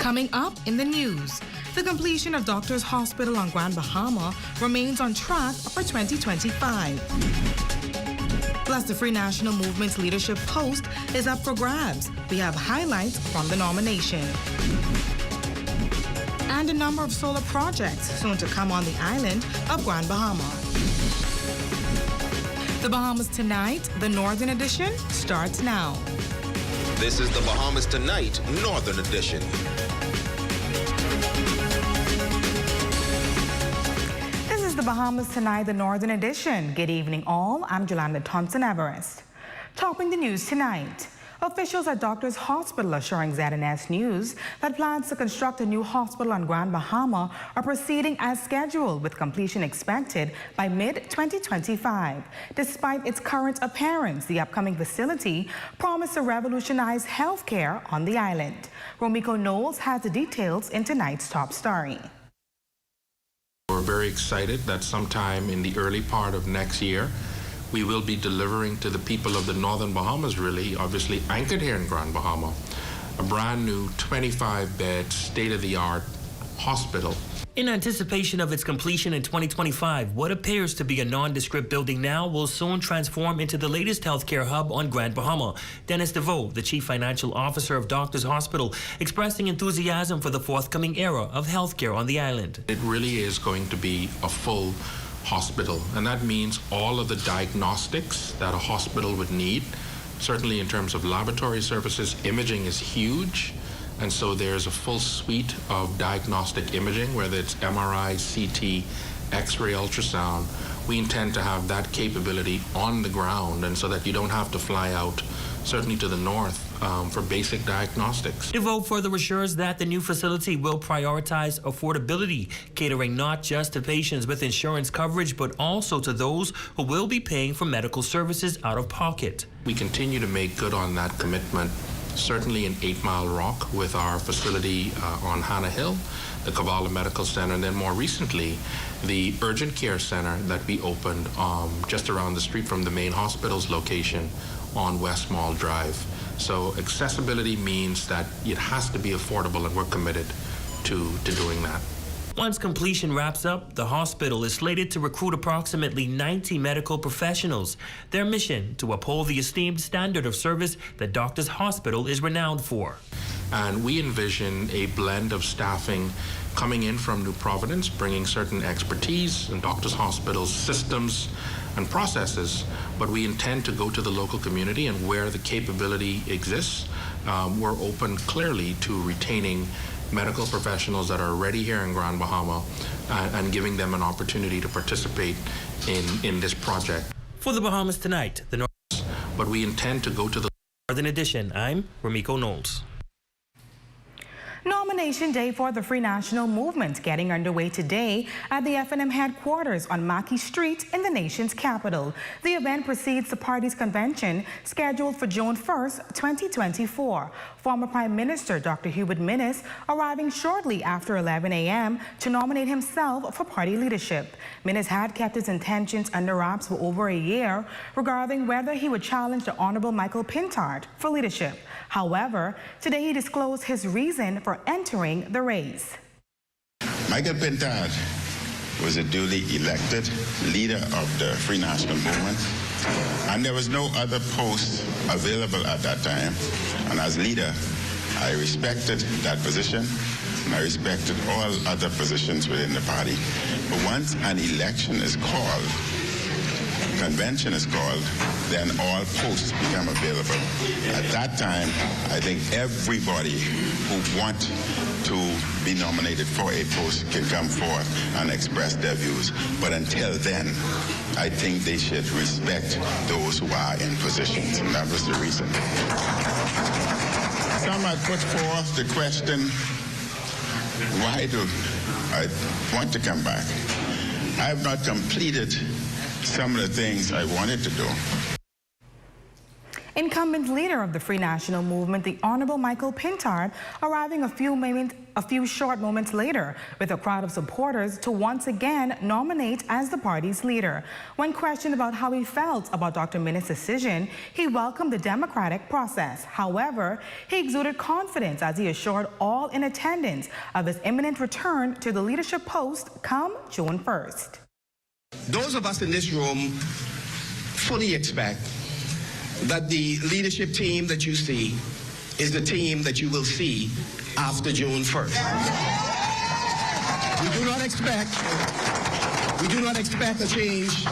Coming up in the news, the completion of Doctors Hospital on Grand Bahama remains on track for 2025. Plus, the Free National Movement's leadership post is up for grabs. We have highlights from the nomination. And a number of solar projects soon to come on the island of Grand Bahama. The Bahamas Tonight, the Northern Edition, starts now. This is the Bahamas Tonight, Northern Edition. This is the Bahamas Tonight, the Northern Edition. Good evening, all. I'm Jolanda Thompson-Everest. Topping the news tonight. Officials at Doctors Hospital assuring ZNS News that plans to construct a new hospital on Grand Bahama are proceeding as scheduled, with completion expected by mid-2025. Despite its current appearance, the upcoming facility promised to revolutionize healthcare on the island. Romiko Knowles has the details in tonight's top story. We're very excited that sometime in the early part of next year, we will be delivering to the people of the Northern Bahamas, really, obviously anchored here in Grand Bahama, a brand new 25-bed, state-of-the-art hospital. In anticipation of its completion in 2025, what appears to be a nondescript building now will soon transform into the latest healthcare hub on Grand Bahama. Dennis DeVoe, the Chief Financial Officer of Doctors Hospital, expressing enthusiasm for the forthcoming era of healthcare on the island. It really is going to be a full hospital, and that means all of the diagnostics that a hospital would need. Certainly in terms of laboratory services, imaging is huge, and so there's a full suite of diagnostic imaging, whether it's MRI, CT, X-ray, ultrasound. We intend to have that capability on the ground, and so that you don't have to fly out, certainly to the north, for basic diagnostics. DeVoe further assures that the new facility will prioritize affordability, catering not just to patients with insurance coverage, but also to those who will be paying for medical services out of pocket. We continue to make good on that commitment, certainly in 8 Mile Rock with our facility on Hannah Hill, the Kavala Medical Center, and then more recently, the urgent care center that we opened just around the street from the main hospital's location on West Mall Drive. So accessibility means that it has to be affordable, and we're committed to doing that. Once completion wraps up, the hospital is slated to recruit approximately 90 medical professionals. Their mission to uphold the esteemed standard of service that Doctors Hospital is renowned for. And we envision a blend of staffing coming in from New Providence, bringing certain expertise in Doctors Hospital's systems and processes, but we intend to go to the local community, and where the capability exists, we're open clearly to retaining medical professionals that are already here in Grand Bahama and giving them an opportunity to participate in this project. For the Bahamas Tonight, the But we intend to go to the Northern Edition. I'm Romiko Knowles. Nomination day for the Free National Movement getting underway today at the F&M headquarters on Mackey Street in the nation's capital. The event precedes the party's convention scheduled for June 1st, 2024. Former Prime Minister Dr. Hubert Minnis arriving shortly after 11 a.m. to nominate himself for party leadership. Minnis had kept his intentions under wraps for over a year regarding whether he would challenge the Honorable Michael Pintard for leadership. However, today he disclosed his reason for entering the race. Michael Pintard was a duly elected leader of the Free National Movement, and there was no other post available at that time. And as leader, I respected that position, and I respected all other positions within the party. But once an election is called, convention is called, then all posts become available. At that time, I think everybody who wants to be nominated for a post can come forth and express their views. But until then, I think they should respect those who are in positions, and that was the reason. Some had put forth the question, why do I want to come back? I have not completed some of the things I wanted to do. Incumbent leader of the Free National Movement, the Honorable Michael Pintard, arriving a few short moments later with a crowd of supporters to once again nominate as the party's leader. When questioned about how he felt about Dr. Minnis' decision, he welcomed the democratic process. However, he exuded confidence as he assured all in attendance of his imminent return to the leadership post come June 1st. Those of us in this room fully expect that the leadership team that you see is the team that you will see after June 1st. We do not expect a change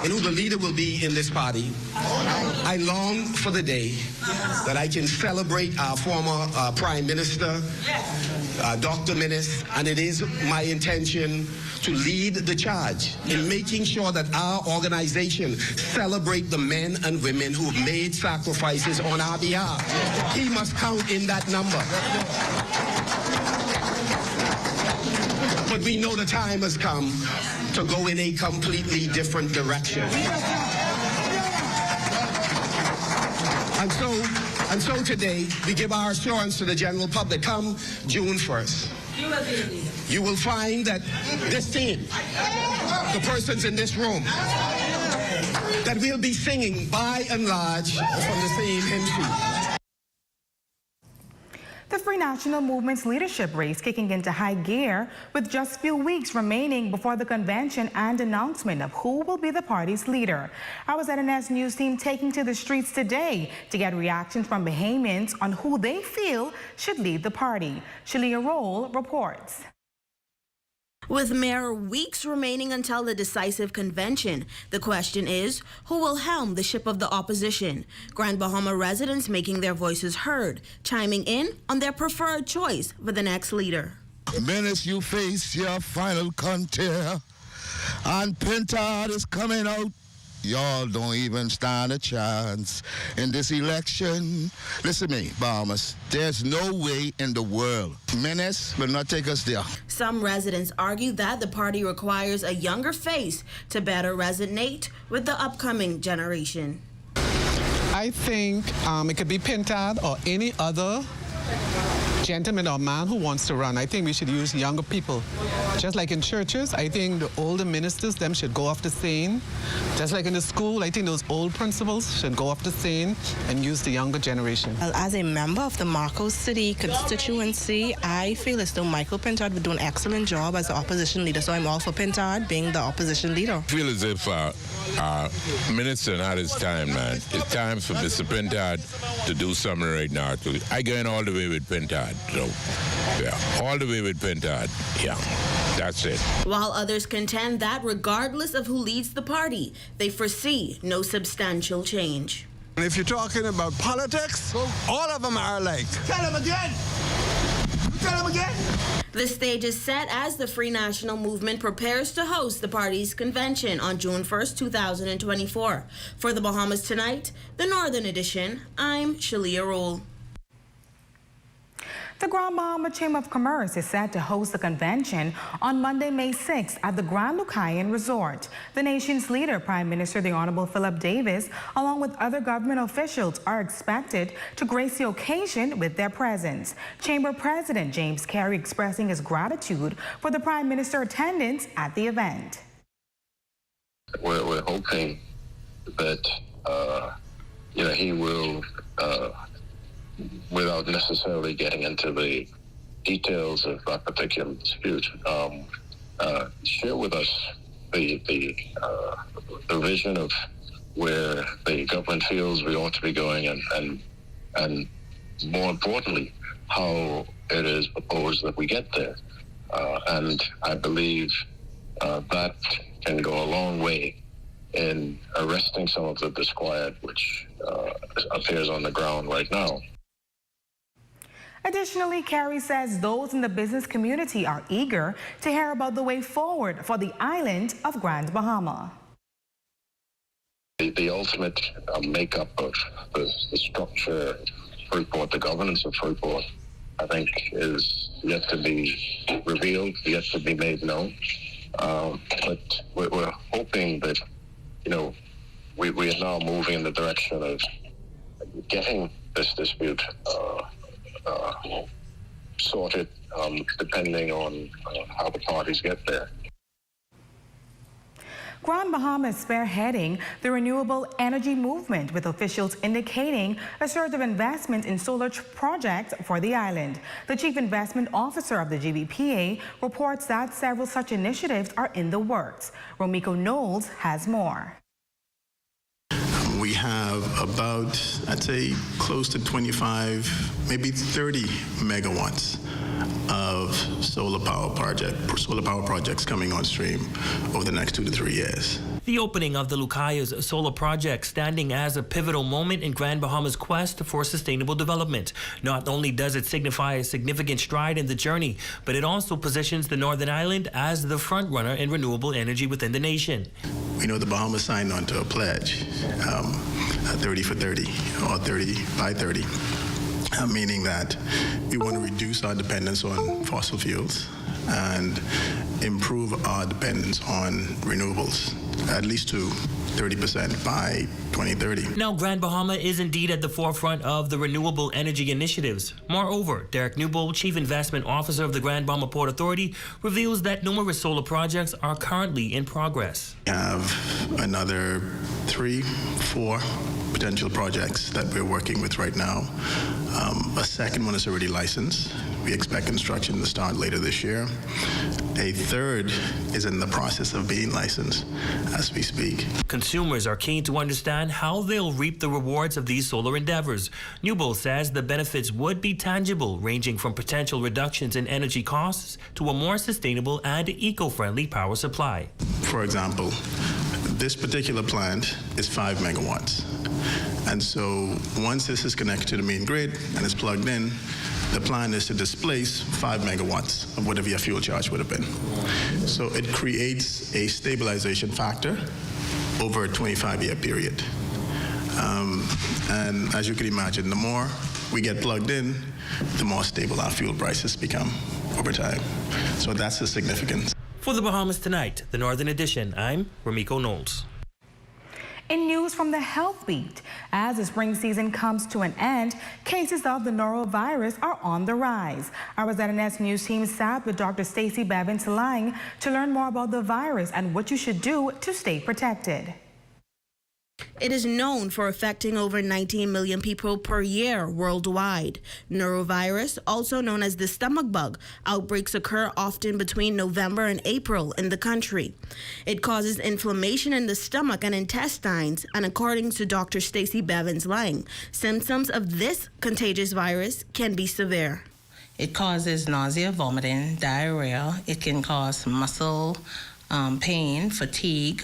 in who the leader will be in this party. I long for the day that I can celebrate our former Prime Minister, Dr. Minnis, and it is my intention to lead the charge in making sure that our organization celebrate the men and women who have made sacrifices on our behalf. He must count in that number. But we know the time has come to go in a completely different direction. And so today, we give our assurance to the general public, come June 1st. You will find that this team, the persons in this room, that we'll be singing by and large from the same hymn sheet. The Free National Movement's leadership race kicking into high gear with just a few weeks remaining before the convention and announcement of who will be the party's leader. Our ZNS News team taking to the streets today to get reactions from Bahamians on who they feel should lead the party. Shalia Roll reports. With mere weeks remaining until the decisive convention, the question is, who will helm the ship of the opposition? Grand Bahama residents making their voices heard, chiming in on their preferred choice for the next leader. Minutes you face your final contest, and Pintard is coming out. Y'all don't even stand a chance in this election. Listen to me, Bahamas. There's no way in the world Minnis will not take us there. Some residents argue that the party requires a younger face to better resonate with the upcoming generation. I think it could be Pintard or any other gentleman or man who wants to run. I think we should use younger people. Just like in churches, I think the older ministers, them should go off the scene. Just like in the school, I think those old principals should go off the scene and use the younger generation. Well, as a member of the Marcos City constituency, I feel as though Michael Pintard would do an excellent job as the opposition leader, so I'm all for Pintard being the opposition leader. I feel as if our minister not his time, man. It's time for Mr. Pintard to do something right now. I go in all the way with Pintard. So, yeah, all the way with Pintard. Yeah, that's it. While others contend that regardless of who leads the party, they foresee no substantial change. And if you're talking about politics, all of them are alike. Tell him again! Tell him again! The stage is set as the Free National Movement prepares to host the party's convention on June 1st, 2024. For the Bahamas Tonight, the Northern Edition, I'm Shalia Roll. The Grand Bahama Chamber of Commerce is set to host the convention on Monday, May 6th at the Grand Lucayan Resort. The nation's leader, Prime Minister the Honorable Philip Davis, along with other government officials, are expected to grace the occasion with their presence. Chamber President James Carey expressing his gratitude for the Prime Minister's attendance at the event. We're hoping that he will, without necessarily getting into the details of that particular dispute, share with us the vision of where the government feels we ought to be going, and more importantly, how it is proposed that we get there. And I believe that can go a long way in arresting some of the disquiet which appears on the ground right now. Additionally, Carey says those in the business community are eager to hear about the way forward for the island of Grand Bahama. The ultimate makeup of the structure of Freeport, the governance of Freeport, I think is yet to be revealed, yet to be made known. But we're hoping that, we are now moving in the direction of getting this dispute sorted, depending on how the parties get there. Grand Bahama is spearheading the renewable energy movement, with officials indicating a surge of investment in solar projects for the island. The Chief Investment Officer of the GBPA reports that several such initiatives are in the works. Romiko Knowles has more. We have about, I'd say, close to 25, maybe 30 megawatts of solar power projects coming on stream over the next 2 to 3 years. The opening of the Lucayas solar project standing as a pivotal moment in Grand Bahama's quest for sustainable development. Not only does it signify a significant stride in the journey, but it also positions the Northern Island as the front runner in renewable energy within the nation. We know the Bahamas signed on to a pledge, 30 for 30, or 30 by 30. Meaning that we want to reduce our dependence on fossil fuels and improve our dependence on renewables, at least to 30% by 2030. Now, Grand Bahama is indeed at the forefront of the renewable energy initiatives. Moreover, Derek Newbold, Chief Investment Officer of the Grand Bahama Port Authority, reveals that numerous solar projects are currently in progress. We have another 3, 4 potential projects that we're working with right now. A second one is already licensed. We expect construction to start later this year. A third is in the process of being licensed as we speak. Consumers are keen to understand how they'll reap the rewards of these solar endeavors. Newbold says the benefits would be tangible, ranging from potential reductions in energy costs to a more sustainable and eco-friendly power supply. For example, this particular plant is 5 megawatts. And so once this is connected to the main grid and is plugged in, the plan is to displace 5 megawatts of whatever your fuel charge would have been. So it creates a stabilization factor over a 25-year period. And as you can imagine, the more we get plugged in, the more stable our fuel prices become over time. So that's the significance. For the Bahamas Tonight, the Northern Edition, I'm Romiko Knowles. In news from the Health Beat, as the spring season comes to an end, cases of the Norovirus are on the rise. Our ZNS News team sat with Dr. Stacey Bevins-Lang to learn more about the virus and what you should do to stay protected. It is known for affecting over 19 million people per year worldwide. Norovirus, also known as the stomach bug, outbreaks occur often between November and April in the country. It causes inflammation in the stomach and intestines, and according to Dr. Stacey Bevins-Lang, symptoms of this contagious virus can be severe. It causes nausea, vomiting, diarrhea. It can cause muscle pain, fatigue,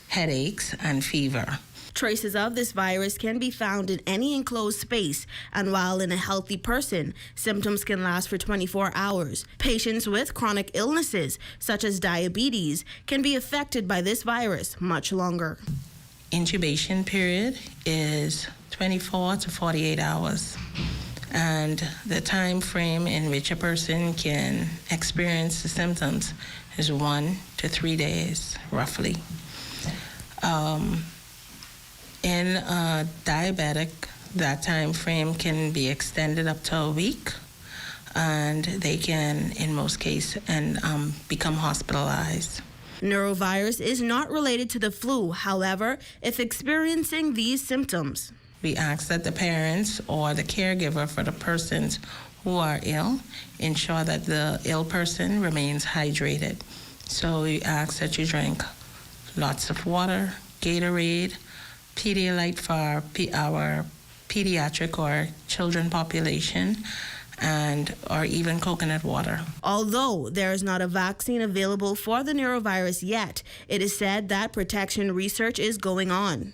headaches, and fever. Traces of this virus can be found in any enclosed space, and while in a healthy person, symptoms can last for 24 hours. Patients with chronic illnesses, such as diabetes, can be affected by this virus much longer. Incubation period is 24 to 48 hours, and the time frame in which a person can experience the symptoms is 1 to 3 days, roughly. In a diabetic, that time frame can be extended up to a week, and they can, in most cases, become hospitalized. Norovirus is not related to the flu. However, if experiencing these symptoms, we ask that the parents or the caregiver for the persons who are ill ensure that the ill person remains hydrated. So we ask that you drink lots of water, Gatorade, Pedialyte for our pediatric or children population, or even coconut water. Although there is not a vaccine available for the norovirus yet, it is said that protection research is going on.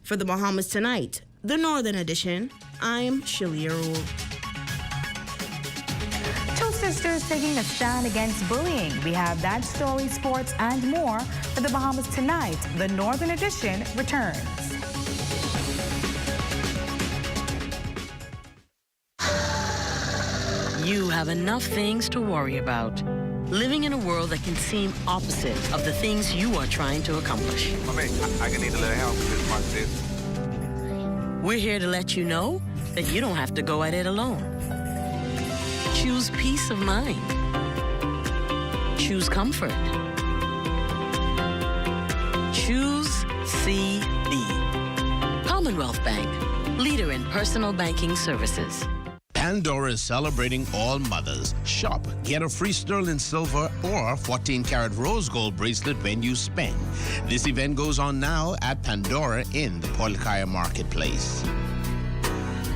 For the Bahamas Tonight, the Northern Edition, I'm Shelia Rule. Two sisters taking a stand against bullying. We have that story, sports, and more for the Bahamas Tonight. The Northern Edition returns. You have enough things to worry about. Living in a world that can seem opposite of the things you are trying to accomplish. I can need a little help with this. We're here to let you know that you don't have to go at it alone. Choose peace of mind. Choose comfort. Choose CB. Commonwealth Bank, leader in personal banking services. Pandora is celebrating all mothers. Shop, get a free sterling silver or 14-karat rose gold bracelet when you spend. This event goes on now at Pandora in the Polkaya Marketplace.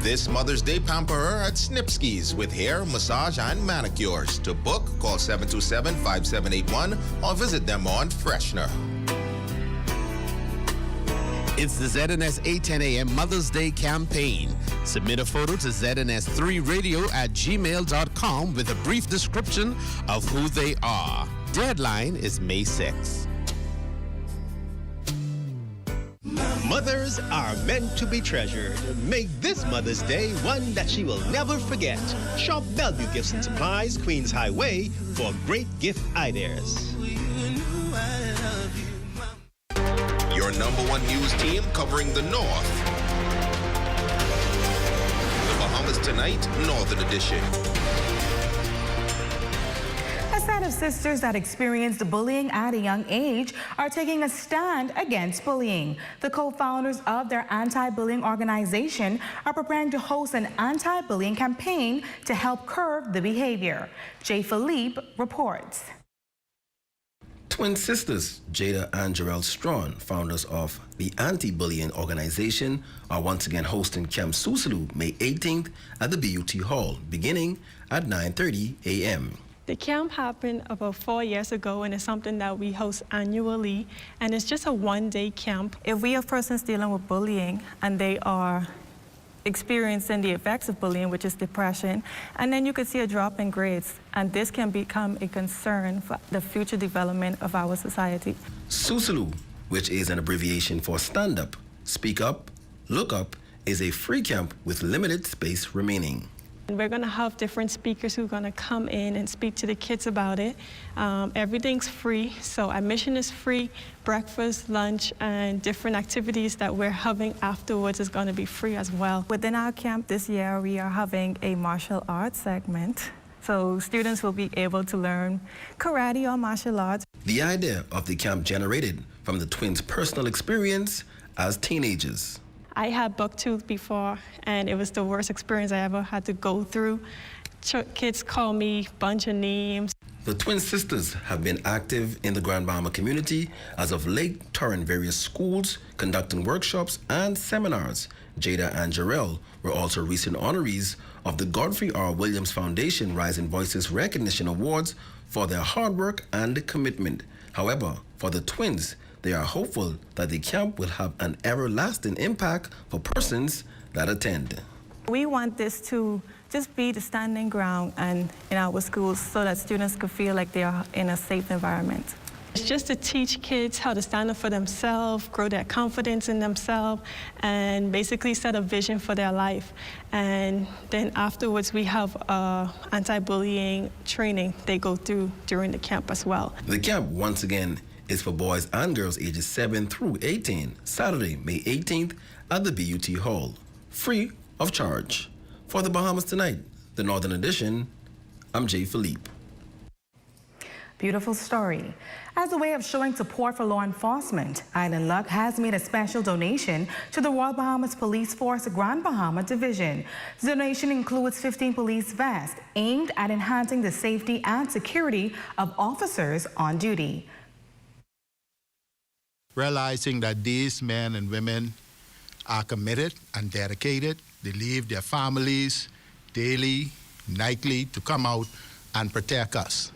This Mother's Day, pamper her at Snipsky's with hair, massage, and manicures. To book, call 727-5781 or visit them on Freshener. It's the ZNS 810 AM Mother's Day campaign. Submit a photo to ZNS3radio@gmail.com with a brief description of who they are. Deadline is May 6th. Mothers are meant to be treasured. Make this Mother's Day one that she will never forget. Shop Bellevue Gifts and Supplies, Queens Highway for great gift ideas. Your #1 news team covering the North. The Bahamas Tonight, Northern Edition. A set of sisters that experienced bullying at a young age are taking a stand against bullying. The co-founders of their anti-bullying organization are preparing to host an anti-bullying campaign to help curb the behavior. Jay Philippe reports. Twin sisters Jada and Jarrell Strawn, founders of the anti-bullying organization, are once again hosting Camp Susalu May 18th at the BUT Hall, beginning at 9:30 a.m. The camp happened about 4 years ago, and it's something that we host annually, and it's just a one-day camp. If we have persons dealing with bullying and they are experiencing the effects of bullying, which is depression, and then you could see a drop in grades, and this can become a concern for the future development of our society. Susalu, which is an abbreviation for Stand Up, Speak Up, Look Up, is a free camp with limited space remaining. And we're going to have different speakers who are going to come in and speak to the kids about it. Everything's free, so admission is free. Breakfast, lunch, and different activities that we're having afterwards is going to be free as well. Within our camp this year, we are having a martial arts segment. So students will be able to learn karate or martial arts. The idea of the camp generated from the twins' personal experience as teenagers. I had bucktooth before, and it was the worst experience I ever had to go through. Kids call me a bunch of names. The twin sisters have been active in the Grand Bahama community as of late, touring various schools, conducting workshops and seminars. Jada and Jarrell were also recent honorees of the Godfrey R. Williams Foundation Rising Voices Recognition Awards for their hard work and commitment. However, for the twins, they are hopeful that the camp will have an everlasting impact for persons that attend. We want this to just be the standing ground and in our schools so that students could feel like they are in a safe environment. It's just to teach kids how to stand up for themselves, grow their confidence in themselves, and basically set a vision for their life. And then afterwards, we have anti-bullying training they go through during the camp as well. The camp, once again, is for boys and girls ages 7 through 18, Saturday, May 18th at the BUT Hall, free of charge. For the Bahamas Tonight, the Northern Edition, I'm Jay Philippe. Beautiful story. As a way of showing support for law enforcement, Island Luck has made a special donation to the Royal Bahamas Police Force Grand Bahama Division. The donation includes 15 police vests aimed at enhancing the safety and security of officers on duty. Realizing that these men and women are committed and dedicated, they leave their families daily, nightly to come out and protect us.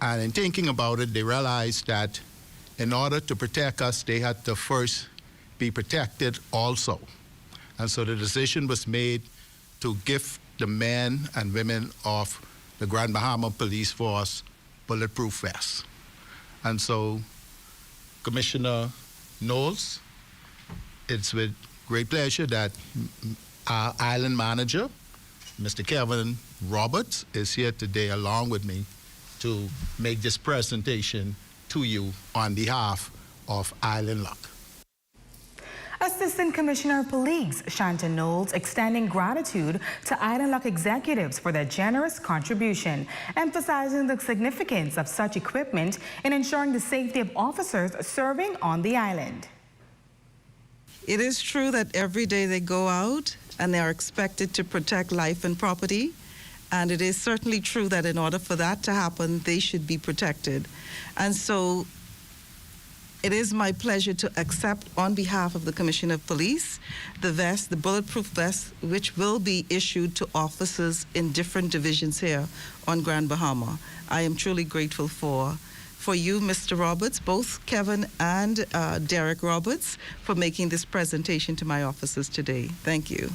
And in thinking about it, they realized that in order to protect us, they had to first be protected also. And so the decision was made to give the men and women of the Grand Bahama Police Force bulletproof vests. And so Commissioner Knowles, it's with great pleasure that our island manager, Mr. Kevin Roberts, is here today along with me to make this presentation to you on behalf of Island Luck. Assistant Commissioner of Police Shanton Knowles extending gratitude to Island Luck executives for their generous contribution, emphasizing the significance of such equipment in ensuring the safety of officers serving on the island. It is true that every day they go out and they are expected to protect life and property, and it is certainly true that in order for that to happen, they should be protected. And so it is my pleasure to accept on behalf of the Commissioner of Police the vest, the bulletproof vest, which will be issued to officers in different divisions here on Grand Bahama. I am truly grateful for you, Mr. Roberts, both Kevin and Derek Roberts, for making this presentation to my officers today. Thank you.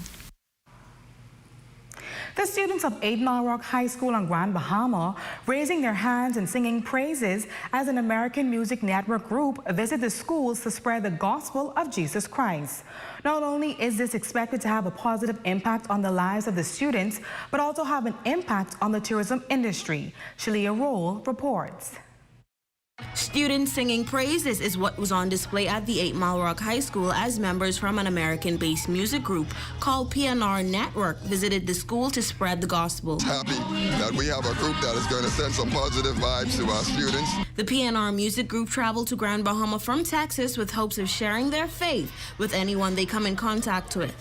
The students of 8 Mile Rock High School on Grand Bahama raising their hands and singing praises as an American Music Network group visit the schools to spread the gospel of Jesus Christ. Not only is this expected to have a positive impact on the lives of the students, but also have an impact on the tourism industry. Shalia Roll reports. Students singing praises is what was on display at the 8 Mile Rock High School as members from an American-based music group called PNR Network visited the school to spread the gospel. Happy that we have a group that is going to send some positive vibes to our students. The PNR music group traveled to Grand Bahama from Texas with hopes of sharing their faith with anyone they come in contact with.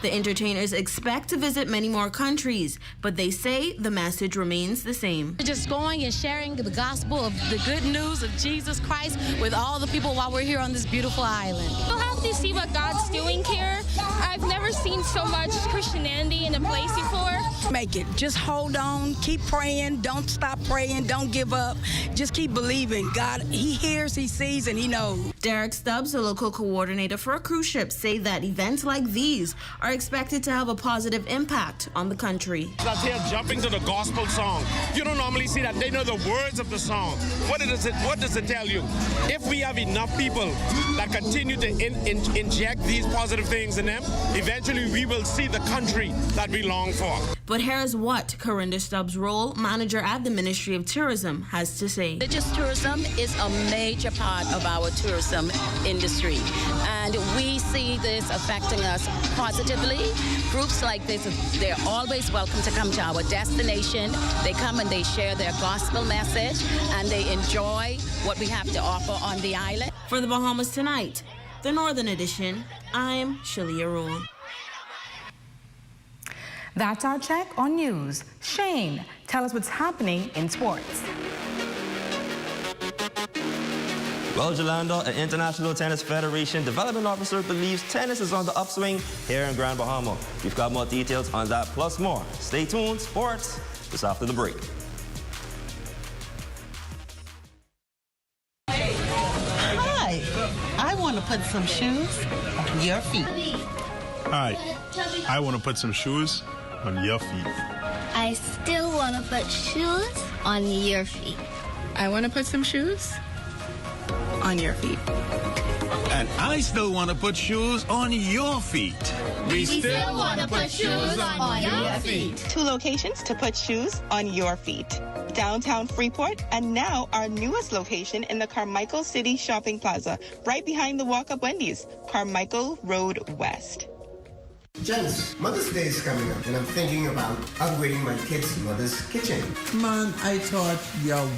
The entertainers expect to visit many more countries, but they say the message remains the same. Just going and sharing the gospel of the good news of Jesus Christ with all the people while we're here on this beautiful island. You'll have to see what God's doing here. I've never seen so much Christianity in a place before. Make it. Just hold on, keep praying, don't stop praying, don't give up. Just keep believing. God, He hears, He sees, and He knows. Derek Stubbs, the local coordinator for a cruise ship, say that events like these are expected to have a positive impact on the country. That's here jumping to the gospel song. You don't normally see that. They know the words of the song. What does it tell you? If we have enough people that continue to inject these positive things in them, eventually we will see the country that we long for. But here's what Corinda Stubbs' role, manager at the Ministry of Tourism, has to say. Religious tourism is a major part of our tourism industry, and we see this affecting us positively. Groups like this, they're always welcome to come to our destination. They come and they share their gospel message, and they enjoy what we have to offer on the island. For the Bahamas Tonight, the Northern Edition, I'm Shalia Rule. That's our check on news. Shane, tell us what's happening in sports. Well, Jolanda, an International Tennis Federation development officer believes tennis is on the upswing here in Grand Bahama. We've got more details on that plus more. Stay tuned, sports, just after the break. Hi, I want to put some shoes on your feet. Hi, I want to put some shoes on your feet. I still want to put shoes on your feet. I want to put some shoes on your feet. And I still want to put shoes on your feet. We still want to put shoes on your feet. 2 locations to put shoes on your feet. Downtown Freeport, and now our newest location in the Carmichael City Shopping Plaza, right behind the Walk-Up Wendy's, Carmichael Road West. Gents, Mother's Day is coming up, and I'm thinking about upgrading my kids' mother's kitchen. Man, I thought your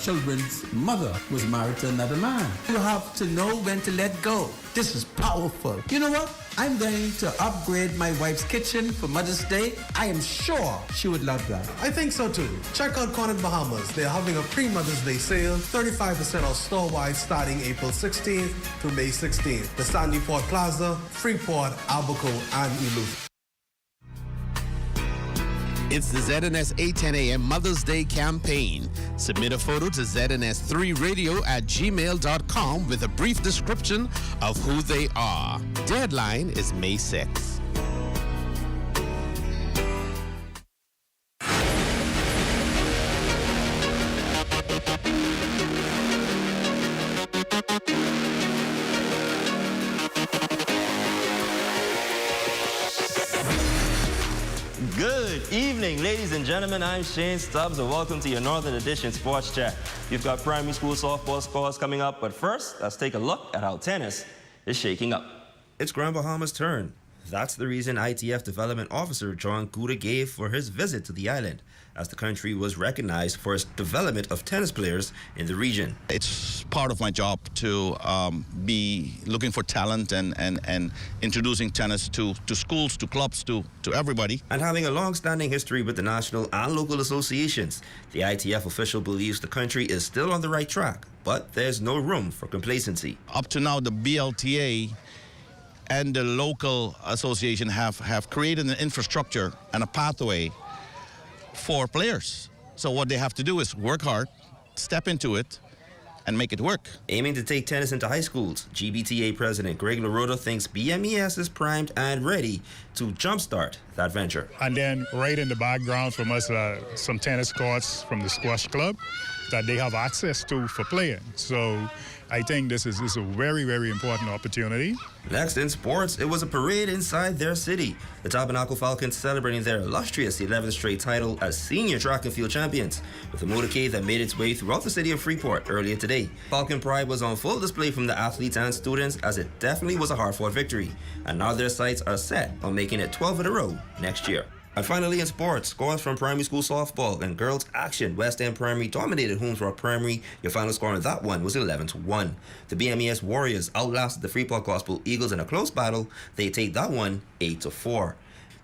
children's mother was married to another man. You have to know when to let go. This is powerful. You know what? I'm going to upgrade my wife's kitchen for Mother's Day. I am sure she would love that. I think so too. Check out Cornet Bahamas. They're having a pre-Mother's Day sale, 35% off store-wide starting April 16th to May 16th. The Sandy Port Plaza, Freeport, Albuquerque, and Ilu. It's the ZNS 810 AM Mother's Day campaign. Submit a photo to ZNS3radio@gmail.com with a brief description of who they are. Deadline is May 6th. Good evening, ladies and gentlemen. I'm Shane Stubbs, and welcome to your Northern Edition Sports Chat. You've got primary school softball scores coming up, but first, let's take a look at how tennis is shaking up. it's Grand Bahama's turn. That's the reason ITF Development Officer John Gouda gave for his visit to the island, as the country was recognized for its development of tennis players in the region. It's part of my job to be looking for talent and introducing tennis to schools, to clubs, to everybody. And having a long-standing history with the national and local associations, the ITF official believes the country is still on the right track, but there's no room for complacency. Up to now, the BLTA and the local association have created an infrastructure and a pathway for players. So what they have to do is work hard, step into it, and make it work. Aiming to take tennis into high schools, GBTA President Greg Laroda thinks BMES is primed and ready to jumpstart that venture. And then right in the background from us, some tennis courts from the squash club that they have access to for playing. So I think this is a very, very important opportunity. Next in sports, it was a parade inside their city. The Tabernacle Falcons celebrating their illustrious 11th straight title as senior track and field champions, with a motorcade that made its way throughout the city of Freeport earlier today. Falcon pride was on full display from the athletes and students, as it definitely was a hard-fought victory. And now their sights are set on making it 12 in a row next year. And finally in sports, scores from primary school softball and girls action. West End Primary dominated Holmes Rock Primary. Your final score on that one was 11-1. The BMES Warriors outlasted the Freeport Gospel Eagles in a close battle. They take that one 8-4.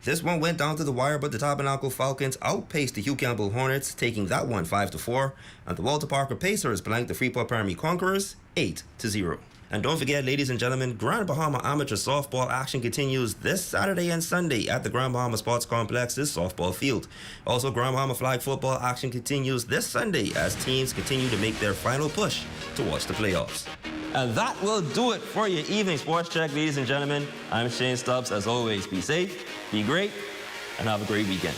This one went down to the wire, but the Tabernacle Falcons outpaced the Hugh Campbell Hornets, taking that one 5-4. And the Walter Parker Pacers blanked the Freeport Primary Conquerors 8-0. And don't forget, ladies and gentlemen, Grand Bahama Amateur Softball action continues this Saturday and Sunday at the Grand Bahama Sports Complex's softball field. Also, Grand Bahama Flag Football action continues this Sunday as teams continue to make their final push towards the playoffs. And that will do it for your evening sports check, ladies and gentlemen. I'm Shane Stubbs. As always, be safe, be great, and have a great weekend.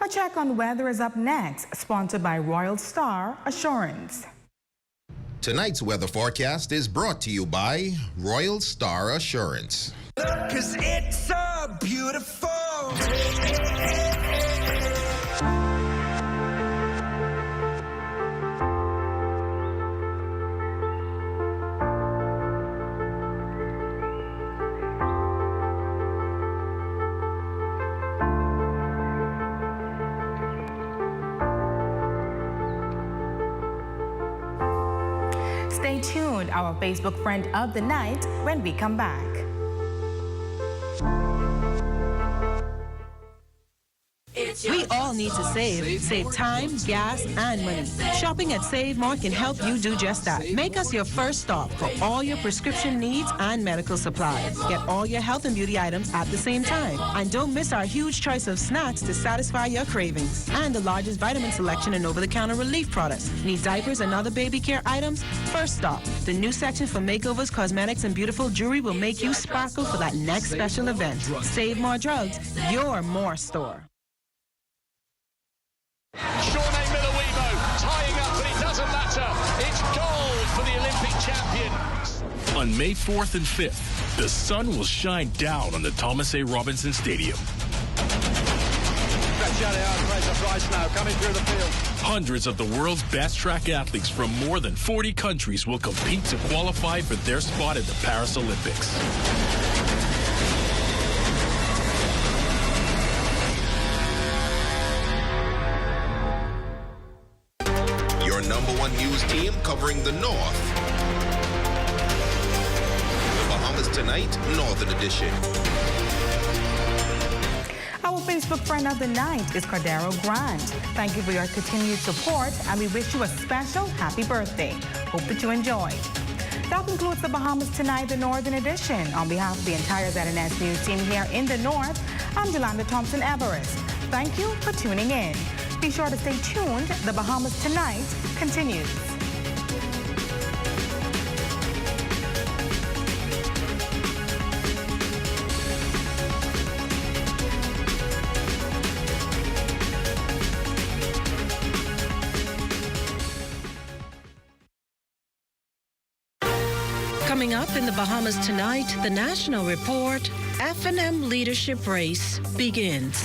A check on weather is up next, sponsored by Royal Star Assurance. Tonight's weather forecast is brought to you by Royal Star Assurance. 'Cause it's so beautiful. Stay tuned, our Facebook friend of the night, when we come back. We all need to save time, gas, and money. Shopping at Save More can help you do just that. Make us your first stop for all your prescription needs and medical supplies. Get all your health and beauty items at the same time. And don't miss our huge choice of snacks to satisfy your cravings. And the largest vitamin selection and over-the-counter relief products. Need diapers and other baby care items? First stop. The new section for makeovers, cosmetics, and beautiful jewelry will make you sparkle for that next special event. Save More Drugs, your more store. Shawnee Miller-Weebo tying up, but it doesn't matter. It's gold for the Olympic champions. On May 4th and 5th, the sun will shine down on the Thomas A. Robinson Stadium. Now coming through the field. Hundreds of the world's best track athletes from more than 40 countries will compete to qualify for their spot at the Paris Olympics. #1 news team covering the North. The Bahamas Tonight, Northern Edition. Our Facebook friend of the night is Cordero Grant. Thank you for your continued support, and we wish you a special happy birthday. Hope that you enjoy. That concludes the Bahamas Tonight, the Northern Edition. On behalf of the entire ZNS News team here in the North, I'm Jolanda Thompson-Everest. Thank you for tuning in. Be sure to stay tuned. The Bahamas Tonight continues. Coming up in the Bahamas Tonight, the National Report, F&M leadership race begins.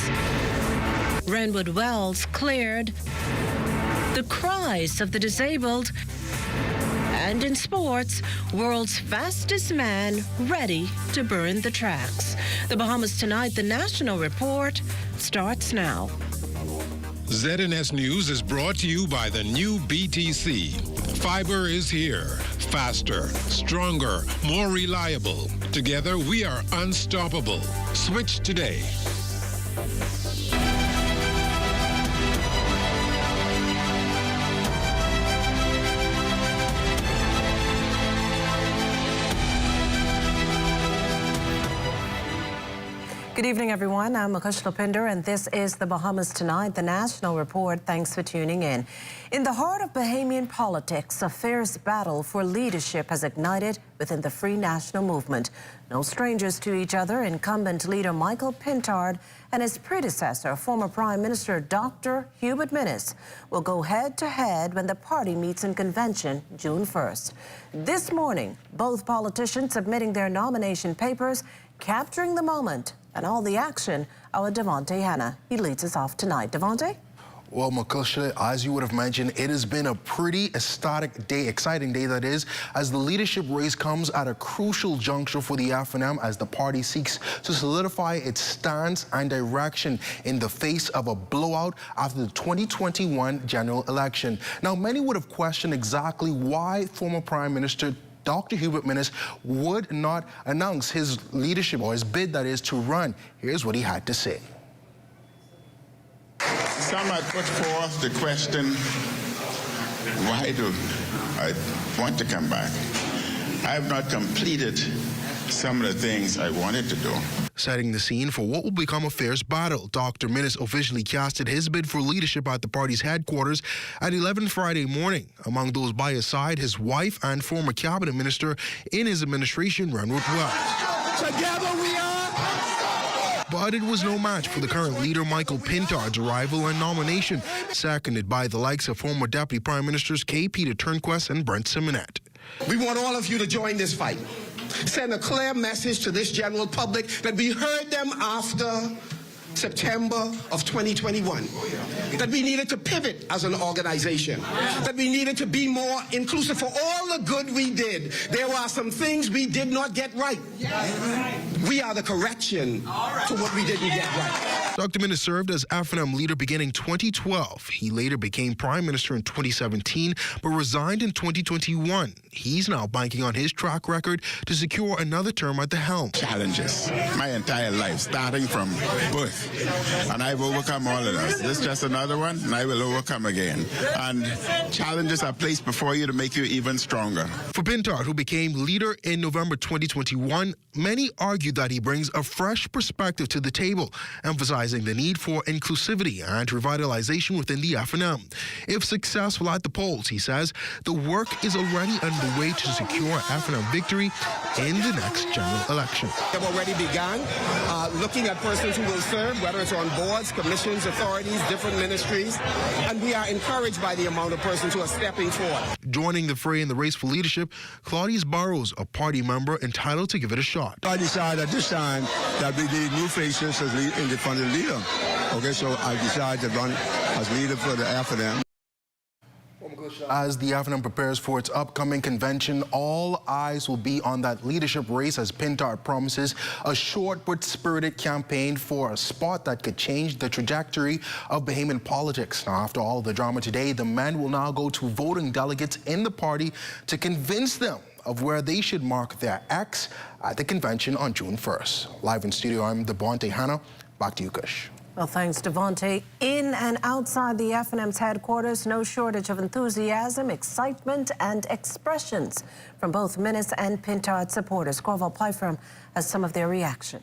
Renwood Wells cleared. the cries of the disabled, and in sports, world's fastest man ready to burn the tracks. The Bahamas Tonight, the national report, starts now. ZNS News is brought to you by the new BTC. Fiber is here. Faster, stronger, more reliable. Together, we are unstoppable. Switch today. Good evening, everyone. I'm Makush Lopinder, and this is the Bahamas Tonight, the national report. Thanks for tuning in. In the heart of Bahamian politics, a fierce battle for leadership has ignited within the Free National Movement. No strangers to each other, incumbent leader Michael Pintard and his predecessor, former Prime Minister Dr. Hubert Minnis, will go head-to-head when the party meets in convention June 1st. This morning, both politicians submitting their nomination papers, capturing the moment and all the action. Our Devontae Hanna, he leads us off tonight. Devontae? Well, Makusha, as you would have mentioned, it has been a pretty exciting day that is, as the leadership race comes at a crucial juncture for the FNM as the party seeks to solidify its stance and direction in the face of a blowout after the 2021 general election. Now, many would have questioned exactly why former Prime Minister Dr. Hubert Minnis would not announce his leadership, or his bid, that is, to run. Here's what he had to say. Some had put forth the question, why do I want to come back? I have not completed some of the things I wanted to do. Setting the scene for what will become a fierce battle, Dr. Minnis officially casted his bid for leadership at the party's headquarters at 11 Friday morning. Among those by his side, his wife and former cabinet minister in his administration, Renwood Wells. Together we are. But it was no match for the current leader, Michael Pintard's arrival and nomination, seconded by the likes of former Deputy Prime Ministers K. Peter Turnquest and Brent Simonet. We want all of you to join this fight. Send a clear message to this general public that we heard them after September of 2021, that we needed to pivot as an organization, that we needed to be more inclusive. For all the good we did, there were some things we did not get right. We are the correction to what we didn't get right. Dr. Minnis served as FNM leader beginning 2012. He later became Prime Minister in 2017, but resigned in 2021. He's now banking on his track record to secure another term at the helm. Challenges my entire life, starting from birth. And I've overcome all of those. This is just another one, and I will overcome again. And challenges are placed before you to make you even stronger. For Pintard, who became leader in November 2021, many argue that he brings a fresh perspective to the table, emphasizing the need for inclusivity and revitalization within the FNM. If successful at the polls, he says, the work is already underway to secure FNM victory in the next general election. We have already begun looking at persons who will serve, whether it's on boards, commissions, authorities, different ministries, and we are encouraged by the amount of persons who are stepping forward. Joining the fray in the race for leadership, Claudius Burrows, a party member entitled to give it a shot. I decided at this time that we need new faces in the front of the leader. Okay, so I decided to run as leader for the FNM. As the FNM prepares for its upcoming convention, all eyes will be on that leadership race as Pintard promises a short but spirited campaign for a spot that could change the trajectory of Bahamian politics. Now, after all the drama today, the men will now go to voting delegates in the party to convince them of where they should mark their X at the convention on June 1st. Live in studio, I'm Devontae Hanna. Back to you, Kush. Well, thanks, Devontae. In and outside the FNM's headquarters, no shortage of enthusiasm, excitement, and expressions from both Minnis and Pintard supporters. Corval Plyfram has some of their reaction.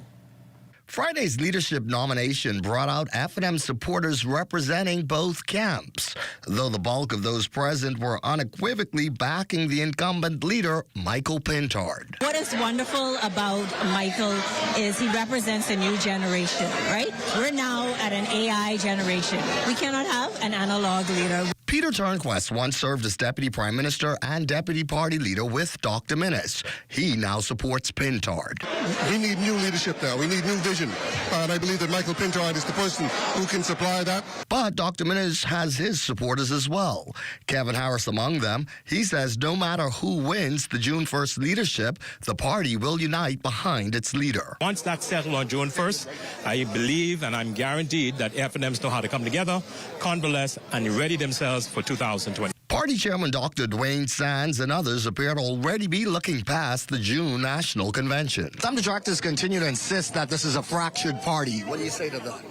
Friday's leadership nomination brought out FNM supporters representing both camps, though the bulk of those present were unequivocally backing the incumbent leader, Michael Pintard. What is wonderful about Michael is he represents a new generation, right? We're now at an AI generation. We cannot have an analog leader. Peter Turnquest once served as Deputy Prime Minister and Deputy Party Leader with Dr. Minnis. He now supports Pintard. We need new leadership now. We need new vision. And I believe that Michael Pintard is the person who can supply that. But Dr. Minnis has his supporters as well. Kevin Harris among them. He says no matter who wins the June 1st leadership, the party will unite behind its leader. Once that's settled on June 1st, I believe and I'm guaranteed that FNMs know how to come together, convalesce, and ready themselves for 2020. Party Chairman Dr. Dwayne Sands and others appear to already be looking past the June National Convention. Some detractors continue to insist that this is a fractured party. What do you say to that?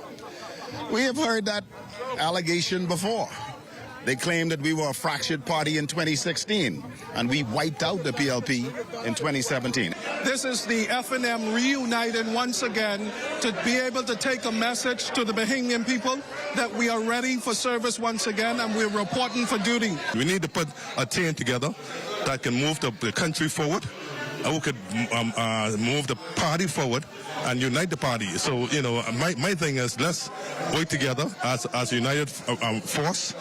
We have heard that allegation before. They claimed that we were a fractured party in 2016, and we wiped out the PLP in 2017. This is the FNM reunited once again to be able to take a message to the Bahamian people that we are ready for service once again, and we're reporting for duty. We need to put a team together that can move the country forward, and who could move the party forward and unite the party. So, you know, my thing is let's work together as a united force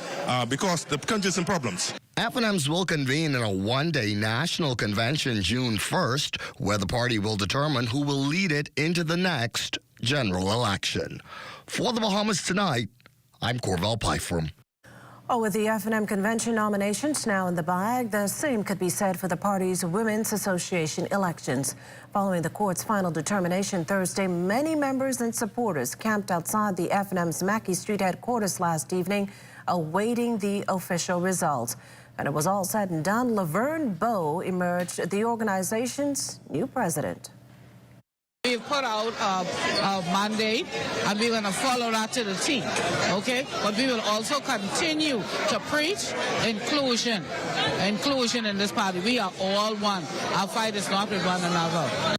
because the country's in problems. FNMs will convene in a one-day national convention June 1st, where the party will determine who will lead it into the next general election. For the Bahamas Tonight, I'm Corval Pyfram. Oh, with the FNM convention nominations now in the bag, the same could be said for the party's Women's Association elections. Following the court's final determination Thursday, many members and supporters camped outside the FNM's Mackey Street headquarters last evening, awaiting the official results. And it was all said and done, Laverne Bowe emerged the organization's new president. We've put out a mandate, and we're going to follow that to the T, okay? But we will also continue to preach inclusion in this party. We are all one. Our fight is not with one another.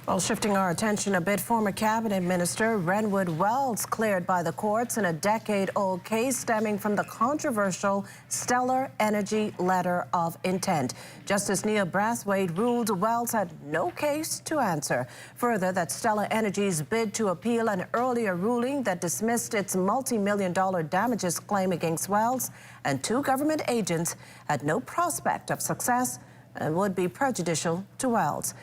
Well, shifting our attention a bit, former cabinet minister Renwood Wells cleared by the courts in a decade-old case stemming from the controversial Stellar Energy letter of intent. Justice Neil Brathwaite ruled Wells had no case to answer. Further, that Stellar Energy's bid to appeal an earlier ruling that dismissed its multi-million-dollar damages claim against Wells and two government agents had no prospect of success and would be prejudicial to Wells.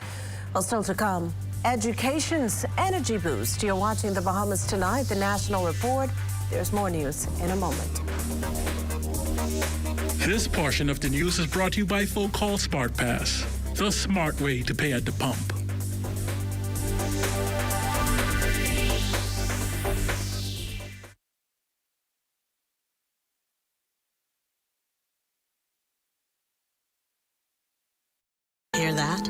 Well, still to come, education's energy boost. You're watching the Bahamas Tonight, the National Report. There's more news in a moment. This portion of the news is brought to you by Folk Call Smart Pass, the smart way to pay at the pump. Hear that?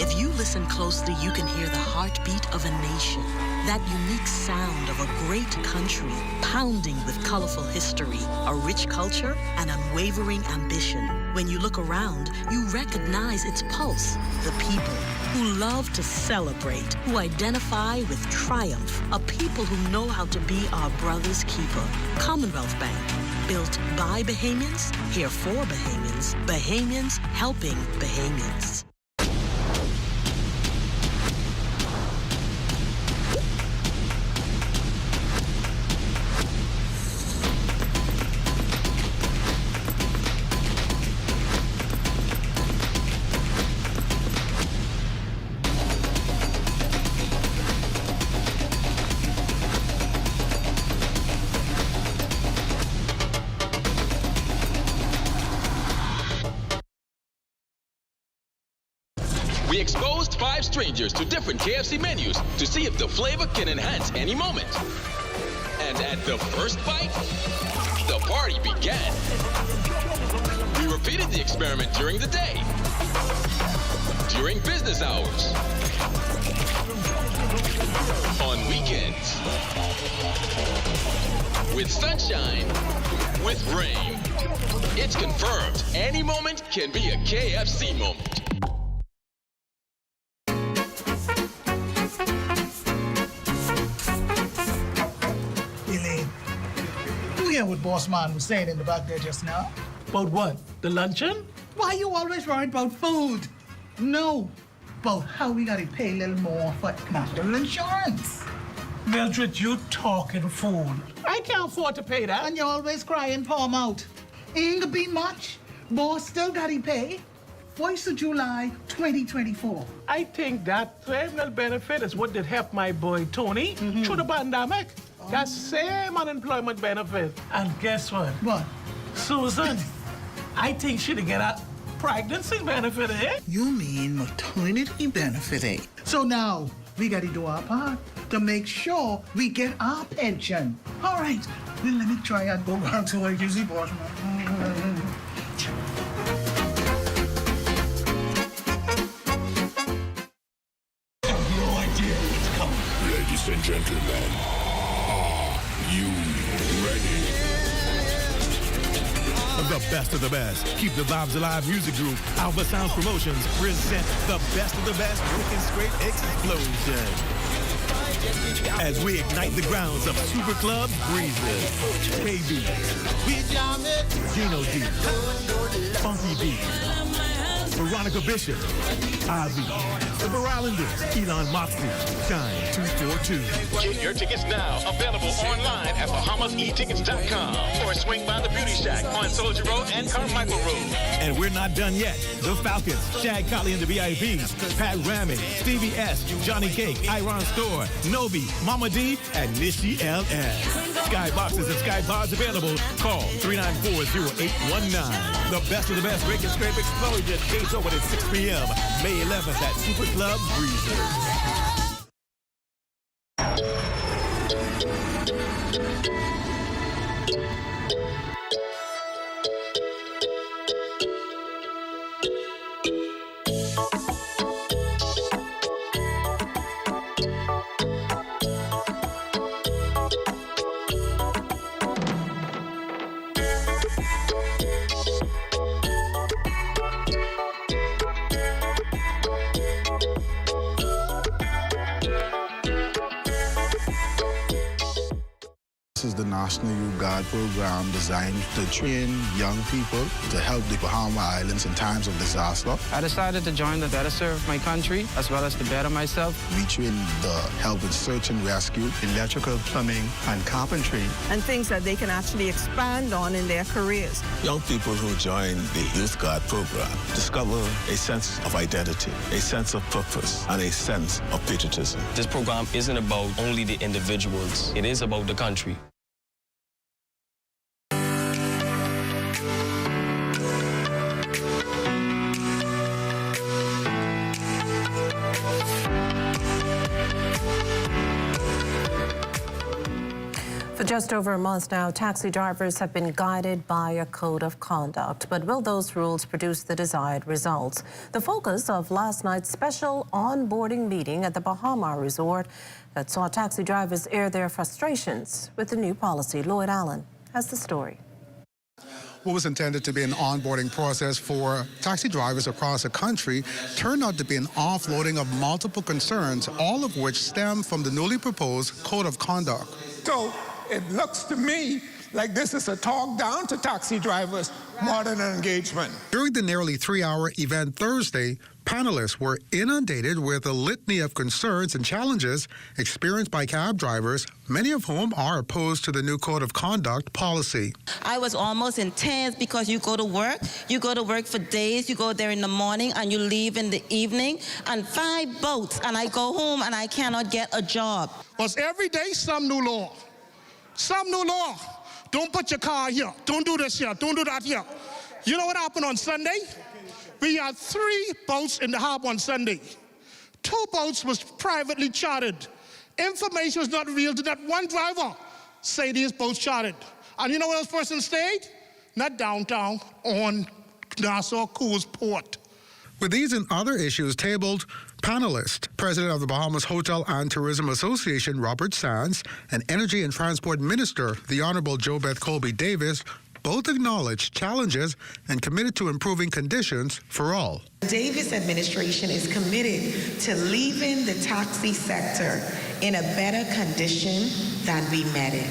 If you listen closely, you can hear the heartbeat of a nation. That unique sound of a great country, pounding with colorful history, a rich culture, and unwavering ambition. When you look around, you recognize its pulse. The people who love to celebrate, who identify with triumph, a people who know how to be our brother's keeper. Commonwealth Bank, built by Bahamians, here for Bahamians, Bahamians helping Bahamians. We exposed 5 strangers to different KFC menus to see if the flavor can enhance any moment. And at the first bite, the party began. We repeated the experiment during the day, during business hours, on weekends, with sunshine, with rain. It's confirmed, any moment can be a KFC moment. What Boss Man was saying in the back there just now. About what? The luncheon? Why you always worried about food? No, about how we gotta pay a little more for national insurance. Mildred, you talking fool. I can't afford to pay that. And you're always crying, palm out. Ain't gonna be much. Boss still got to pay. 1st of July, 2024. I think that terminal benefit is what did help my boy Tony through the pandemic. That same unemployment benefit. And guess what? What? Susan, I think she'd get a pregnancy benefit, eh? You mean maternity benefit, eh? So now, we got to do our part to make sure we get our pension. All right, well, let me try and go back to our easy boss. Ladies and gentlemen, are you ready? The best of the best. Keep the vibes alive music group. Alpha Sounds Promotions present the best of the best Broken Scrape Explosion. As we ignite the grounds of Super Club Breezes, KB, Gino D, Funky B, Veronica Bishop, Ivy, the Barrowlanders, Elon Moxley, Shine 242. Get your tickets now. Available online at BahamasEtickets.com or swing by the Beauty Shack on Soldier Road and Carmichael Road. And we're not done yet. The Falcons, Shag Collie and the VIPs, Pat Ramey, Stevie S, Johnny Cake, Iron Store, Novi, Mama D, and Nishi LS. Skyboxes and Sky Bars available. Call 394-0819. The best of the best Break and Scrape Explosion. Gates open at 6 p.m. May 11th at Super Club Breezers. This is the National Youth Guard program designed to train young people to help the Bahama Islands in times of disaster. I decided to join to better serve my country as well as to better myself. We train the help in search and rescue, electrical, plumbing, and carpentry. And things that they can actually expand on in their careers. Young people who join the Youth Guard program discover a sense of identity, a sense of purpose, and a sense of patriotism. This program isn't about only the individuals. It is about the country. For just over a month now, taxi drivers have been guided by a code of conduct. But will those rules produce the desired results? The focus of last night's special onboarding meeting at the Bahama Resort that saw taxi drivers air their frustrations with the new policy. Lloyd Allen has the story. What was intended to be an onboarding process for taxi drivers across the country turned out to be an offloading of multiple concerns, all of which stem from the newly proposed Code of Conduct. So it looks to me like this is a talk down to taxi drivers more than an engagement. During the nearly 3-hour event Thursday, panelists were inundated with a litany of concerns and challenges experienced by cab drivers, many of whom are opposed to the new Code of Conduct policy. I was almost in tears because you go to work for days, you go there in the morning and you leave in the evening, and 5 boats, and I go home and I cannot get a job. Was every day some new law. Some new law. Don't put your car here. Don't do this here. Don't do that here. You know what happened on Sunday? We had 3 boats in the harbor on Sunday. 2 boats was privately chartered. Information was not revealed to that one driver. Say these boats chartered. And you know where those persons stayed? Not downtown, on Nassau Coos Port. With these and other issues tabled, panelists, President of the Bahamas Hotel and Tourism Association, Robert Sands, and Energy and Transport Minister, the Honorable JoBeth Colby Davis, both acknowledged challenges and committed to improving conditions for all. The Davis administration is committed to leaving the taxi sector in a better condition than we met it.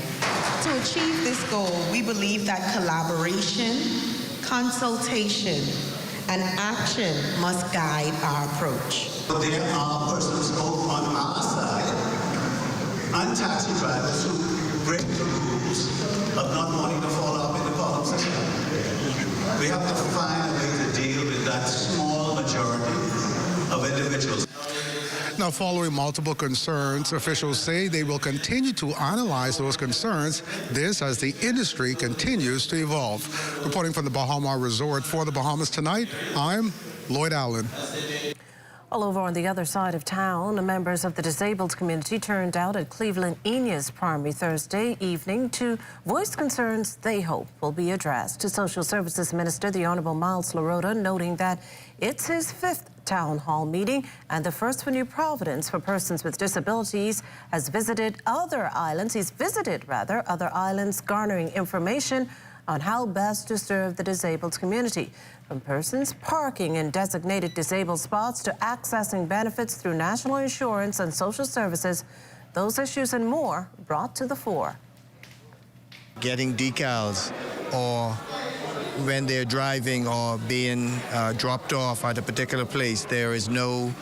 To achieve this goal, we believe that collaboration, consultation, and action must guide our approach. There are persons both on our side and taxi Now, following multiple concerns, officials say they will continue to analyze those concerns, this as the industry continues to evolve. Reporting from the Bahama Resort for the Bahamas Tonight, I'm Lloyd Allen. All over on the other side of town, members of the disabled community turned out at Cleveland Enyas Primary Thursday evening to voice concerns they hope will be addressed. To Social Services Minister, the Honorable Miles LaRota, noting that it's his 5th town hall meeting and the first for New Providence for persons with disabilities, has visited other islands. He's visited, rather, other islands, garnering information on how best to serve the disabled community. From persons parking in designated disabled spots to accessing benefits through national insurance and social services, those issues and more brought to the fore. Getting decals, or when they're driving or being dropped off at a particular place, there is no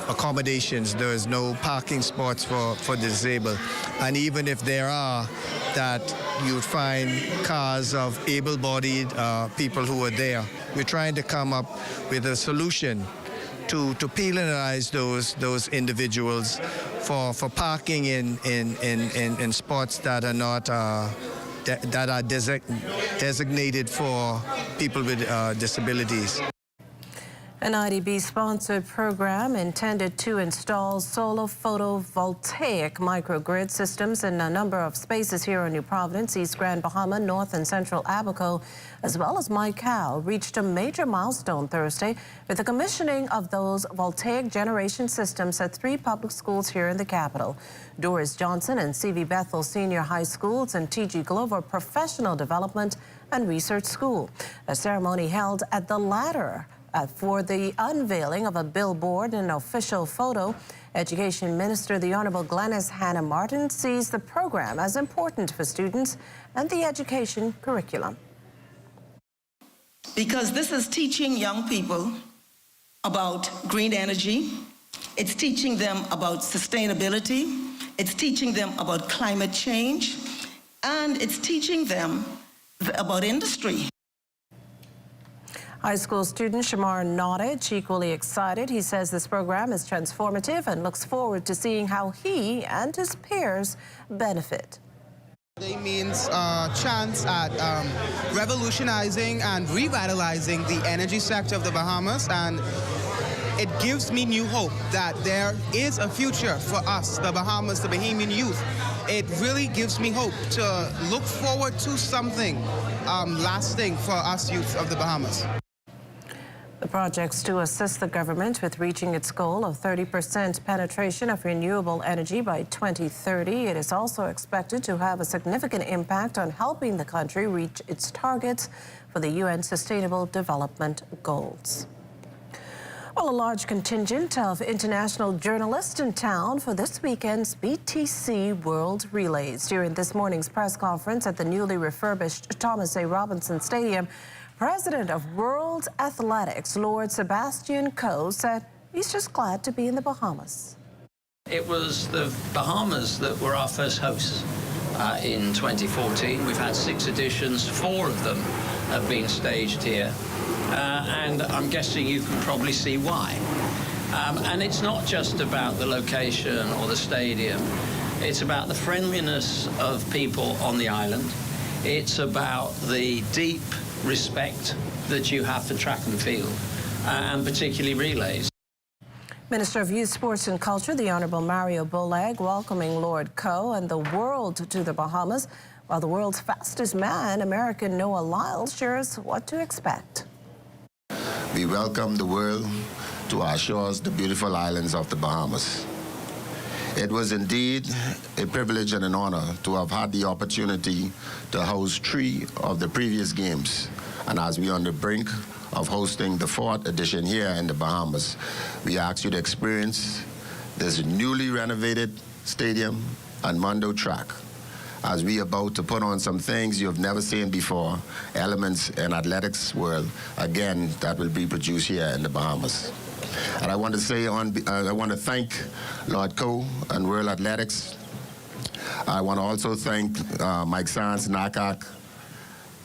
accommodations, there is no parking spots for the disabled. And even if there are, that you would find cars of able-bodied people who are there. We're trying to come up with a solution to penalize those individuals for parking in spots that are not that are designated for people with disabilities. An IDB-sponsored program intended to install solar photovoltaic microgrid systems in a number of spaces here in New Providence, East Grand Bahama, North and Central Abaco, as well as Maical, reached a major milestone Thursday with the commissioning of those voltaic generation systems at 3 public schools here in the capital. Doris Johnson and C.V. Bethel Senior High Schools and T.G. Glover Professional Development and Research School. A ceremony held at the latter for the unveiling of a billboard and an official photo. Education Minister, the Honorable Glenys Hannah Martin, sees the program as important for students and the education curriculum. Because this is teaching young people about green energy, it's teaching them about sustainability, it's teaching them about climate change, and it's teaching them about industry. High school student Shamar Nottage, equally excited. He says this program is transformative and looks forward to seeing how he and his peers benefit. It means a chance at revolutionizing and revitalizing the energy sector of the Bahamas, and it gives me new hope that there is a future for us, the Bahamas, the Bahamian youth. It really gives me hope to look forward to something lasting for us youth of the Bahamas. The project's to assist the government with reaching its goal of 30% penetration of renewable energy by 2030. It is also expected to have a significant impact on helping the country reach its targets for the UN Sustainable Development Goals. Well, a large contingent of international journalists in town for this weekend's BTC World Relays. During this morning's press conference at the newly refurbished Thomas A. Robinson Stadium, President of World Athletics, Lord Sebastian Coe, said he's just glad to be in the Bahamas. It was the Bahamas that were our first hosts in 2014. We've had 6 editions, 4 of them have been staged here, and I'm guessing you can probably see why. And it's not just about the location or the stadium. It's about the friendliness of people on the island. It's about the deep respect that you have for track and field, and particularly relays. Minister of Youth, Sports and Culture, the Honorable Mario Bolag, welcoming Lord Coe and the world to the Bahamas, while the world's fastest man, American Noah Lyles, shares what to expect. We welcome the world to our shores, the beautiful islands of the Bahamas. It was indeed a privilege and an honor to have had the opportunity to host 3 of the previous games. And as we are on the brink of hosting the 4th edition here in the Bahamas, we ask you to experience this newly renovated stadium and Mondo track as we are about to put on some things you have never seen before, elements in athletics world, again, that will be produced here in the Bahamas. And I want to say, I want to thank Lord Coe and World Athletics. I want to also thank Mike Sands, NACAC,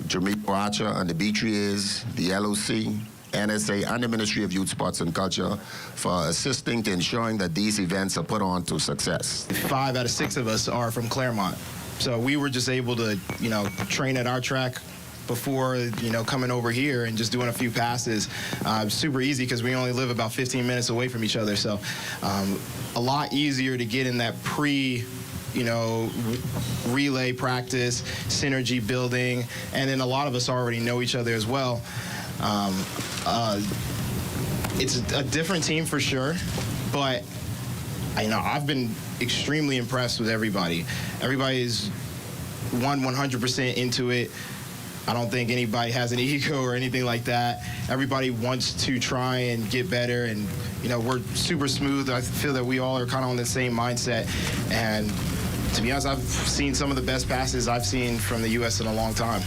Jermaine Archer, and the B3As, the LOC, NSA, and the Ministry of Youth, Sports and Culture for assisting to ensuring that these events are put on to success. 5 out of 6 of us are from Claremont. So we were just able to, train at our track before, coming over here and just doing a few passes. Super easy because we only live about 15 minutes away from each other. So a lot easier to get in that relay practice, synergy building, and then a lot of us already know each other as well. It's a different team for sure, but I've been extremely impressed with everybody. Everybody is 100% into it. I don't think anybody has an ego or anything like that. Everybody wants to try and get better, and we're super smooth. I feel that we all are kind of on the same mindset, and to be honest, I've seen some of the best passes I've seen from the U.S. in a long time.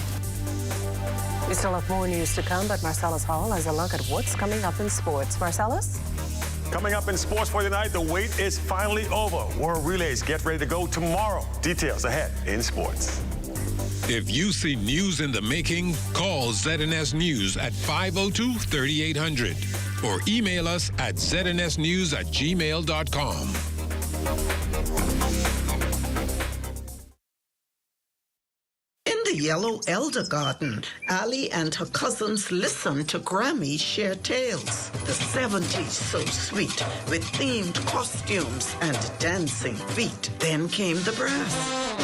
We still have more news to come, but Marcellus Hall has a look at what's coming up in sports. Marcellus? Coming up in sports for tonight, the wait is finally over. World Relays get ready to go tomorrow. Details ahead in sports. If you see news in the making, call ZNS News at 502-3800 or email us at znsnews@gmail.com. The Yellow Elder Garden, Ali and her cousins listened to Grammy share tales. The 70s so sweet, with themed costumes and dancing feet. Then came the brass,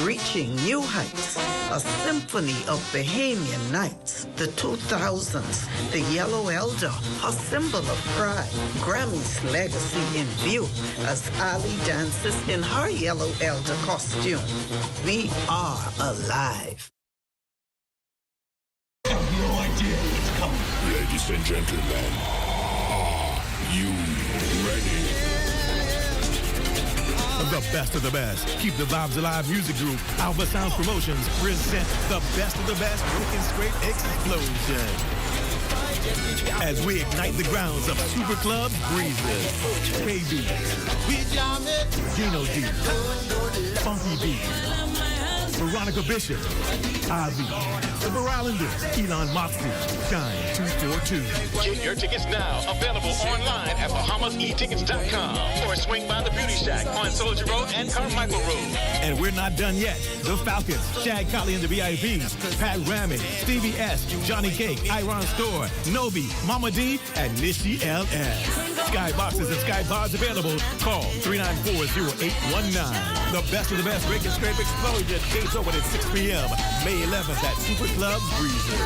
reaching new heights, a symphony of Bahamian nights. The 2000s, the Yellow Elder, a symbol of pride. Grammy's legacy in view as Ali dances in her Yellow Elder costume. We are alive. Ladies and gentlemen, are you ready? The best of the best. Keep the vibes alive music group. Alpha Sounds Promotions present the best of the best Wicked Scrape Explosion. As we ignite the grounds of Super Club Breezes, KB, Gino D, Funky B, Veronica Bishop, Ivy, the Islanders, Elon Moxley, Shine 242. Get your tickets now. Available online at BahamasEtickets.com or swing by the Beauty Shack on Soldier Road and Carmichael Road. And we're not done yet. The Falcons, Shag Collie and the VIPs, Pat Ramey, Stevie S, Johnny Cake, Iron Store, Nobi, Mama D, and Nishi LS. Skyboxes and Skypods available. Call 394-0819. The best of the best Wicked Scrape Explosion. Gates open at 6 p.m. May 11th at Super Club Breezes.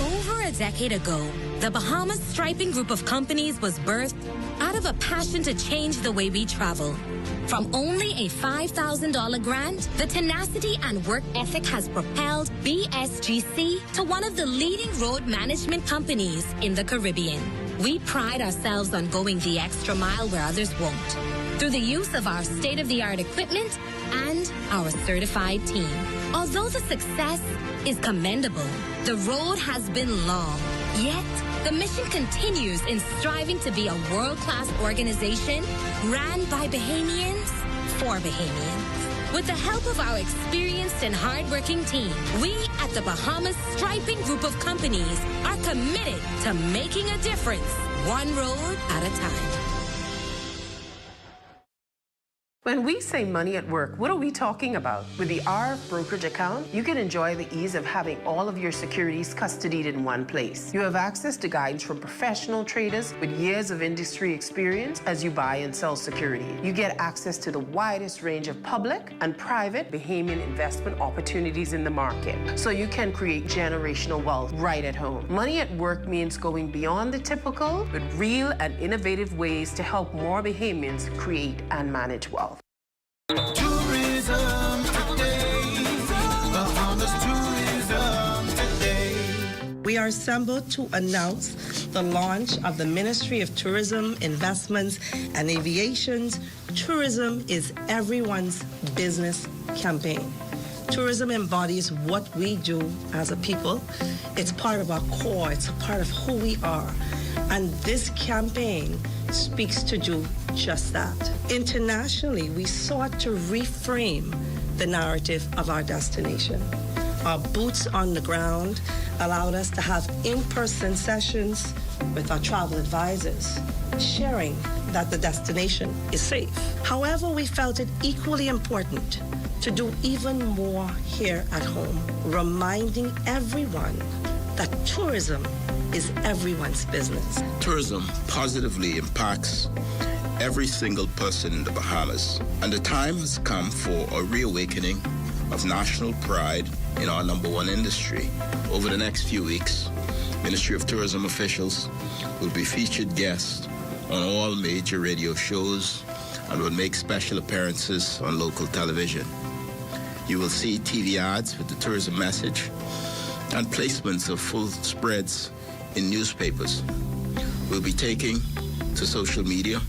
Over a decade ago, the Bahamas Striping Group of companies was birthed out of a passion to change the way we travel. From only a $5,000 grant, the tenacity and work ethic has propelled BSGC to one of the leading road management companies in the Caribbean. We pride ourselves on going the extra mile where others won't, through the use of our state-of-the-art equipment and our certified team. Although the success is commendable, the road has been long, yet the mission continues in striving to be a world-class organization ran by Bahamians for Bahamians. With the help of our experienced and hardworking team, we at the Bahamas Striping Group of companies are committed to making a difference, one road at a time. When we say money at work, what are we talking about? With the RF brokerage account, you can enjoy the ease of having all of your securities custodied in one place. You have access to guidance from professional traders with years of industry experience as you buy and sell security. You get access to the widest range of public and private Bahamian investment opportunities in the market, so you can create generational wealth right at home. Money at work means going beyond the typical with real and innovative ways to help more Bahamians create and manage wealth. Tourism today, Bahamas tourism today. We are assembled to announce the launch of the Ministry of Tourism, Investments, and Aviation's Tourism is Everyone's Business campaign. Tourism embodies what we do as a people. It's part of our core. It's a part of who we are. And this campaign speaks to do just that. Internationally, we sought to reframe the narrative of our destination. Our boots on the ground allowed us to have in-person sessions with our travel advisors, sharing that the destination is safe. However, we felt it equally important to do even more here at home, reminding everyone that tourism is everyone's business. Tourism positively impacts every single person in the Bahamas, and the time has come for a reawakening of national pride in our #1 industry. Over the next few weeks, Ministry of Tourism officials will be featured guests on all major radio shows and will make special appearances on local television. You will see TV ads with the tourism message and placements of full spreads in newspapers. We'll be taking to social media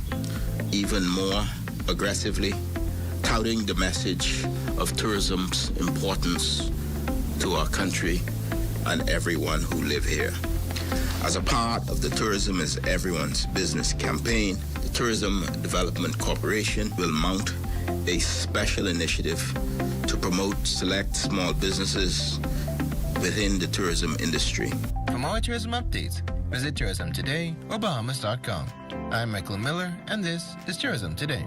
even more aggressively, touting the message of tourism's importance to our country and everyone who live here. As a part of the Tourism is Everyone's Business campaign, the Tourism Development Corporation will mount a special initiative to promote select small businesses within the tourism industry. For more tourism updates, visit Tourism Today or Bahamas.com. I'm Michael Miller, and this is Tourism Today.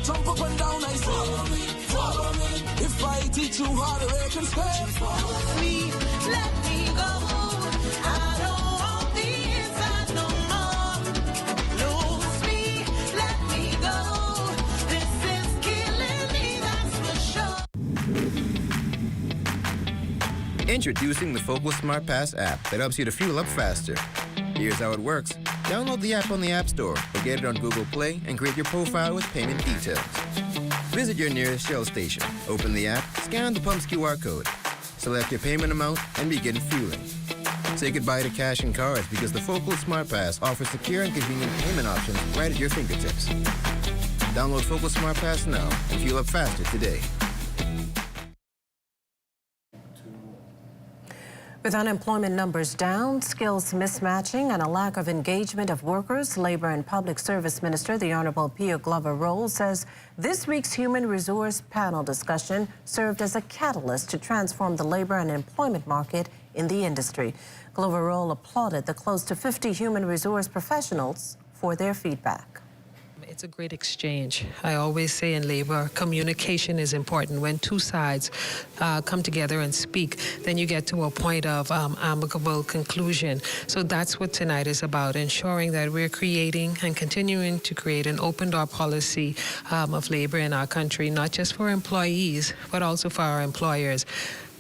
Jump up and down, I say, follow me. If I teach you how to rake and scrape, follow me, let me go. I don't want the inside no more. Lose me, let me go. This is killing me, that's for sure. Introducing the Focal Smart Pass app that helps you to fuel up faster. Here's how it works. Download the app on the App Store or get it on Google Play and create your profile with payment details. Visit your nearest Shell station. Open the app, scan the pump's QR code, select your payment amount, and begin fueling. Say goodbye to cash and cards because the Focal Smart Pass offers secure and convenient payment options right at your fingertips. Download Focal Smart Pass now and fuel up faster today. With unemployment numbers down, skills mismatching, and a lack of engagement of workers, Labor and Public Service Minister, the Honorable Pia Glover-Roll, says this week's Human Resource Panel discussion served as a catalyst to transform the labor and employment market in the industry. Glover-Roll applauded the close to 50 human resource professionals for their feedback. It's a great exchange. I always say in labor, communication is important. When two sides come together and speak, then you get to a point of amicable conclusion. So that's what tonight is about, ensuring that we're creating and continuing to create an open door policy of labor in our country, not just for employees, but also for our employers.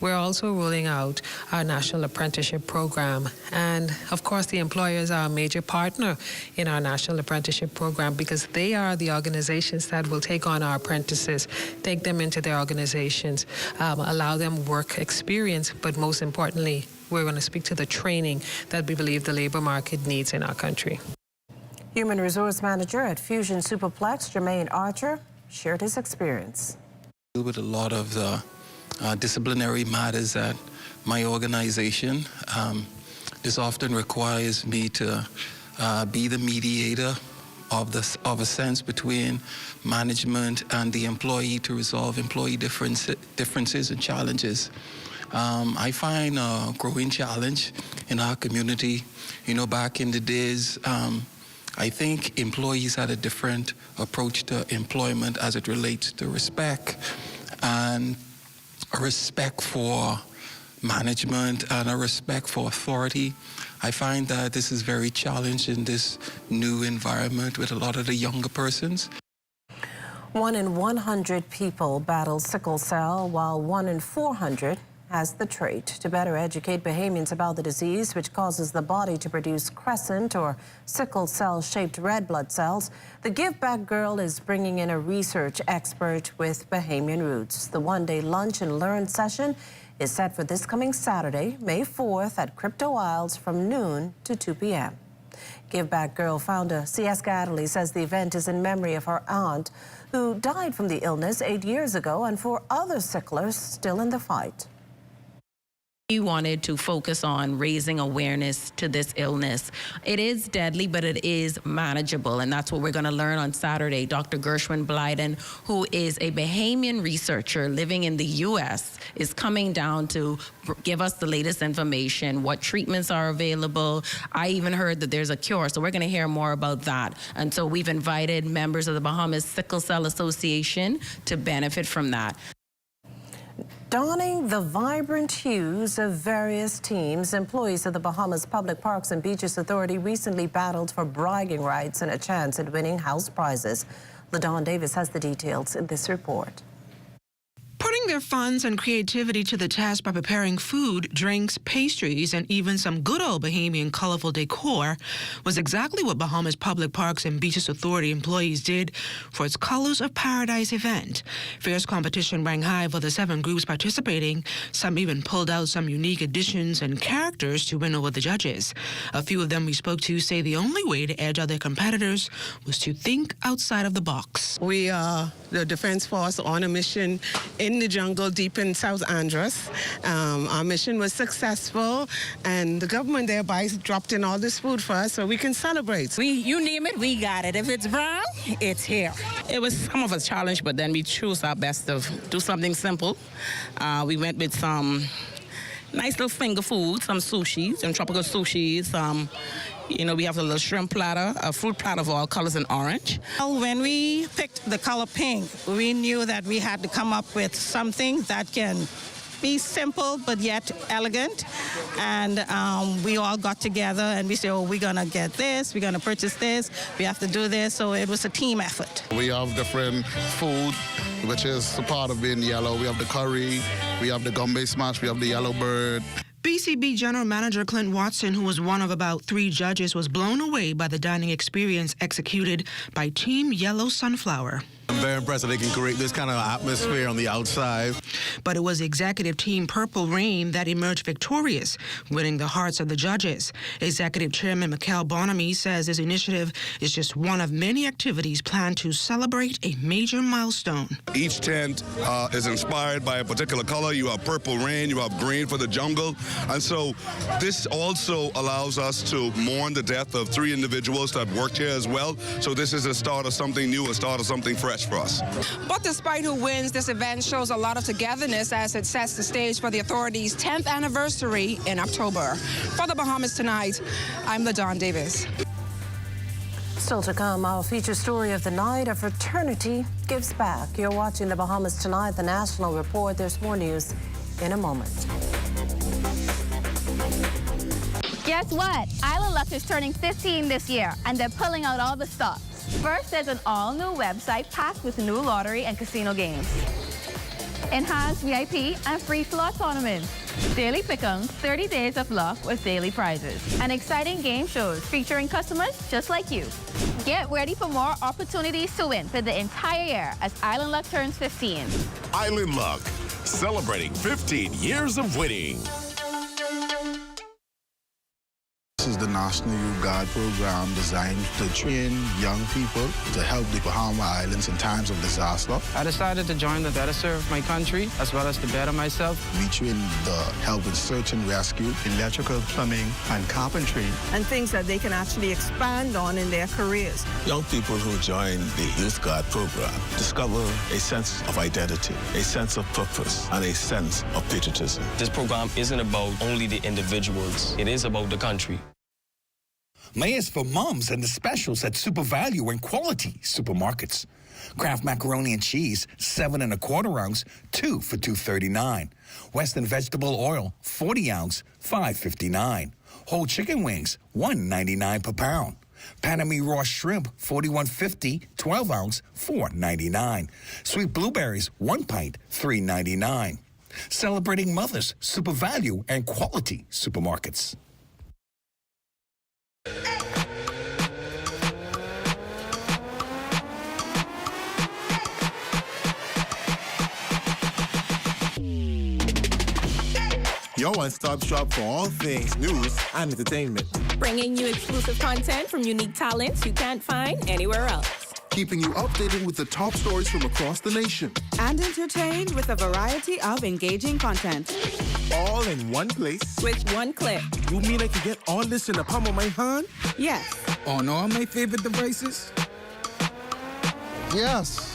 We're also rolling out our National Apprenticeship Program. And of course, the employers are a major partner in our National Apprenticeship Program because they are the organizations that will take on our apprentices, take them into their organizations, allow them work experience, but most importantly, we're going to speak to the training that we believe the labor market needs in our country. Human Resource Manager at Fusion Superplex, Jermaine Archer, shared his experience. With a lot of the disciplinary matters at my organization. This often requires me to be the mediator of a sense between management and the employee to resolve employee differences and challenges. I find a growing challenge in our community. You know, back in the days, I think employees had a different approach to employment as it relates to respect and a respect for management and a respect for authority. I find that this is very challenging in this new environment with a lot of the younger persons. 1 in 100 people battle sickle cell, while 1 in 400 has the trait. To better educate Bahamians about the disease, which causes the body to produce crescent or sickle cell-shaped red blood cells, the Give Back Girl is bringing in a research expert with Bahamian roots. The one-day lunch and learn session is set for this coming Saturday, May 4th at Crypto Isles from noon to 2 p.m. Give Back Girl founder C.S. Gadley says the event is in memory of her aunt, who died from the illness 8 years ago, and for other sicklers still in the fight. We wanted to focus on raising awareness to this illness. It is deadly, but it is manageable, and that's what we're going to learn on Saturday. Dr. Gershwin Blyden, who is a Bahamian researcher living in the U.S., is coming down to give us the latest information, what treatments are available. I even heard that there's a cure, so we're going to hear more about that. And so we've invited members of the Bahamas Sickle Cell Association to benefit from that. Donning the vibrant hues of various teams, employees of the Bahamas Public Parks and Beaches Authority recently battled for bragging rights and a chance at winning house prizes. LaDawn Davis has the details in this report. Putting their funds and creativity to the test by preparing food, drinks, pastries, and even some good old Bahamian colorful decor was exactly what Bahamas Public Parks and Beaches Authority employees did for its Colors of Paradise event. Fierce competition rang high for the 7 groups participating. Some even pulled out some unique additions and characters to win over the judges. A few of them we spoke to say the only way to edge out their competitors was to think outside of the box. We are the Defense Force on a mission in the jungle deep in South Andros. Our mission was successful, and the government thereby dropped in all this food for us so we can celebrate. You name it, we got it. If it's brown, it's here. It was some of a challenge, but then we chose our best to do something simple. We went with some nice little finger food, some sushi, some tropical sushi, we have a little shrimp platter, a fruit platter of all colors in orange. Well, when we picked the color pink, we knew that we had to come up with something that can be simple but yet elegant. And we all got together and we said, oh, we're going to get this, we're going to purchase this, we have to do this. So it was a team effort. We have different food, which is a part of being yellow. We have the curry, we have the gumbo smash, we have the yellow bird. BCB General Manager Clint Watson, who was one of about 3 judges, was blown away by the dining experience executed by Team Yellow Sunflower. I'm very impressed that they can create this kind of atmosphere on the outside. But it was Executive Team Purple Rain that emerged victorious, winning the hearts of the judges. Executive Chairman Mikhail Bonamy says this initiative is just one of many activities planned to celebrate a major milestone. Each tent is inspired by a particular color. You have purple rain, you have green for the jungle. And so this also allows us to mourn the death of 3 individuals that worked here as well. So this is a start of something new, a start of something fresh for us. But despite who wins, this event shows a lot of togetherness as it sets the stage for the authority's 10th anniversary in October. For the Bahamas Tonight, I'm LaDawn Davis. Still to come, our feature story of the night, a fraternity gives back. You're watching the Bahamas Tonight, the National Report. There's more news in a moment. Guess what? Island Luck is turning 15 this year, and they're pulling out all the stops. First, there's an all-new website packed with new lottery and casino games. Enhanced VIP and free slot tournaments. Daily pick'ems, 30 days of luck with daily prizes. And exciting game shows featuring customers just like you. Get ready for more opportunities to win for the entire year as Island Luck turns 15. Island Luck, celebrating 15 years of winning. This is the National Youth Guard program designed to train young people to help the Bahama Islands in times of disaster. I decided to join to better serve my country as well as to better myself. We train the help in search and rescue, electrical, plumbing, and carpentry. And things that they can actually expand on in their careers. Young people who join the Youth Guard program discover a sense of identity, a sense of purpose, and a sense of patriotism. This program isn't about only the individuals. It is about the country. May is for moms and the specials at Super Value and Quality Supermarkets. Kraft macaroni and cheese, 7 1/4 ounce, 2 for $2.39. Western vegetable oil, 40 ounce, $5.59. Whole chicken wings, $1.99 per pound. Panama raw shrimp, $41.50, 12 ounce, $4.99. Sweet blueberries, 1 pint, $3.99. celebrating mothers, super value, and quality supermarkets. Your one-stop shop for all things news and entertainment. Bringing you exclusive content from unique talents you can't find anywhere else. Keeping you updated with the top stories from across the nation. And entertained with a variety of engaging content. All in one place. With one click. You mean I can get all this in the palm of my hand? Yes. On all my favorite devices? Yes.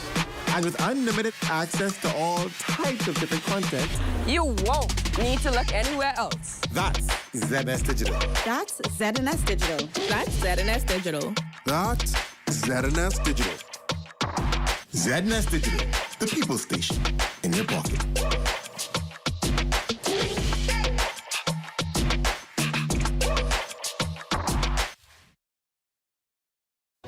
And with unlimited access to all types of different content. You won't need to look anywhere else. That's ZNS Digital. That's ZNS Digital. That's ZNS Digital. That's ZNS Digital. ZNS Digital, the people station in your pocket.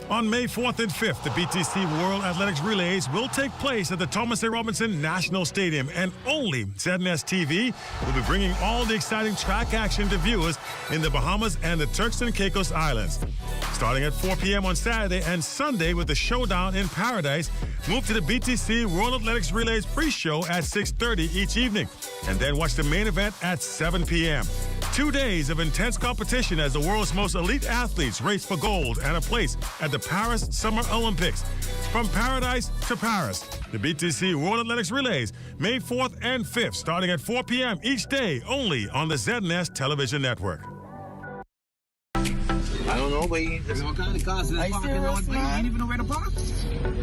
On May 4th and 5th, the BTC World Athletics Relays will take place at the Thomas A. Robinson National Stadium, and only ZNS TV will be bringing all the exciting track action to viewers in the Bahamas and the Turks and Caicos Islands. Starting at 4 p.m. on Saturday and Sunday with the Showdown in Paradise, move to the BTC World Athletics Relays pre-show at 6:30 each evening, and then watch the main event at 7 p.m. 2 days of intense competition as the world's most elite athletes race for gold and a place at the Paris Summer Olympics. From paradise to Paris, the BTC World Athletics Relays, May 4th and 5th, starting at 4 p.m. each day, only on the ZNS Television Network. I don't know, but what kind of cars is this parking? You ain't even know where to park.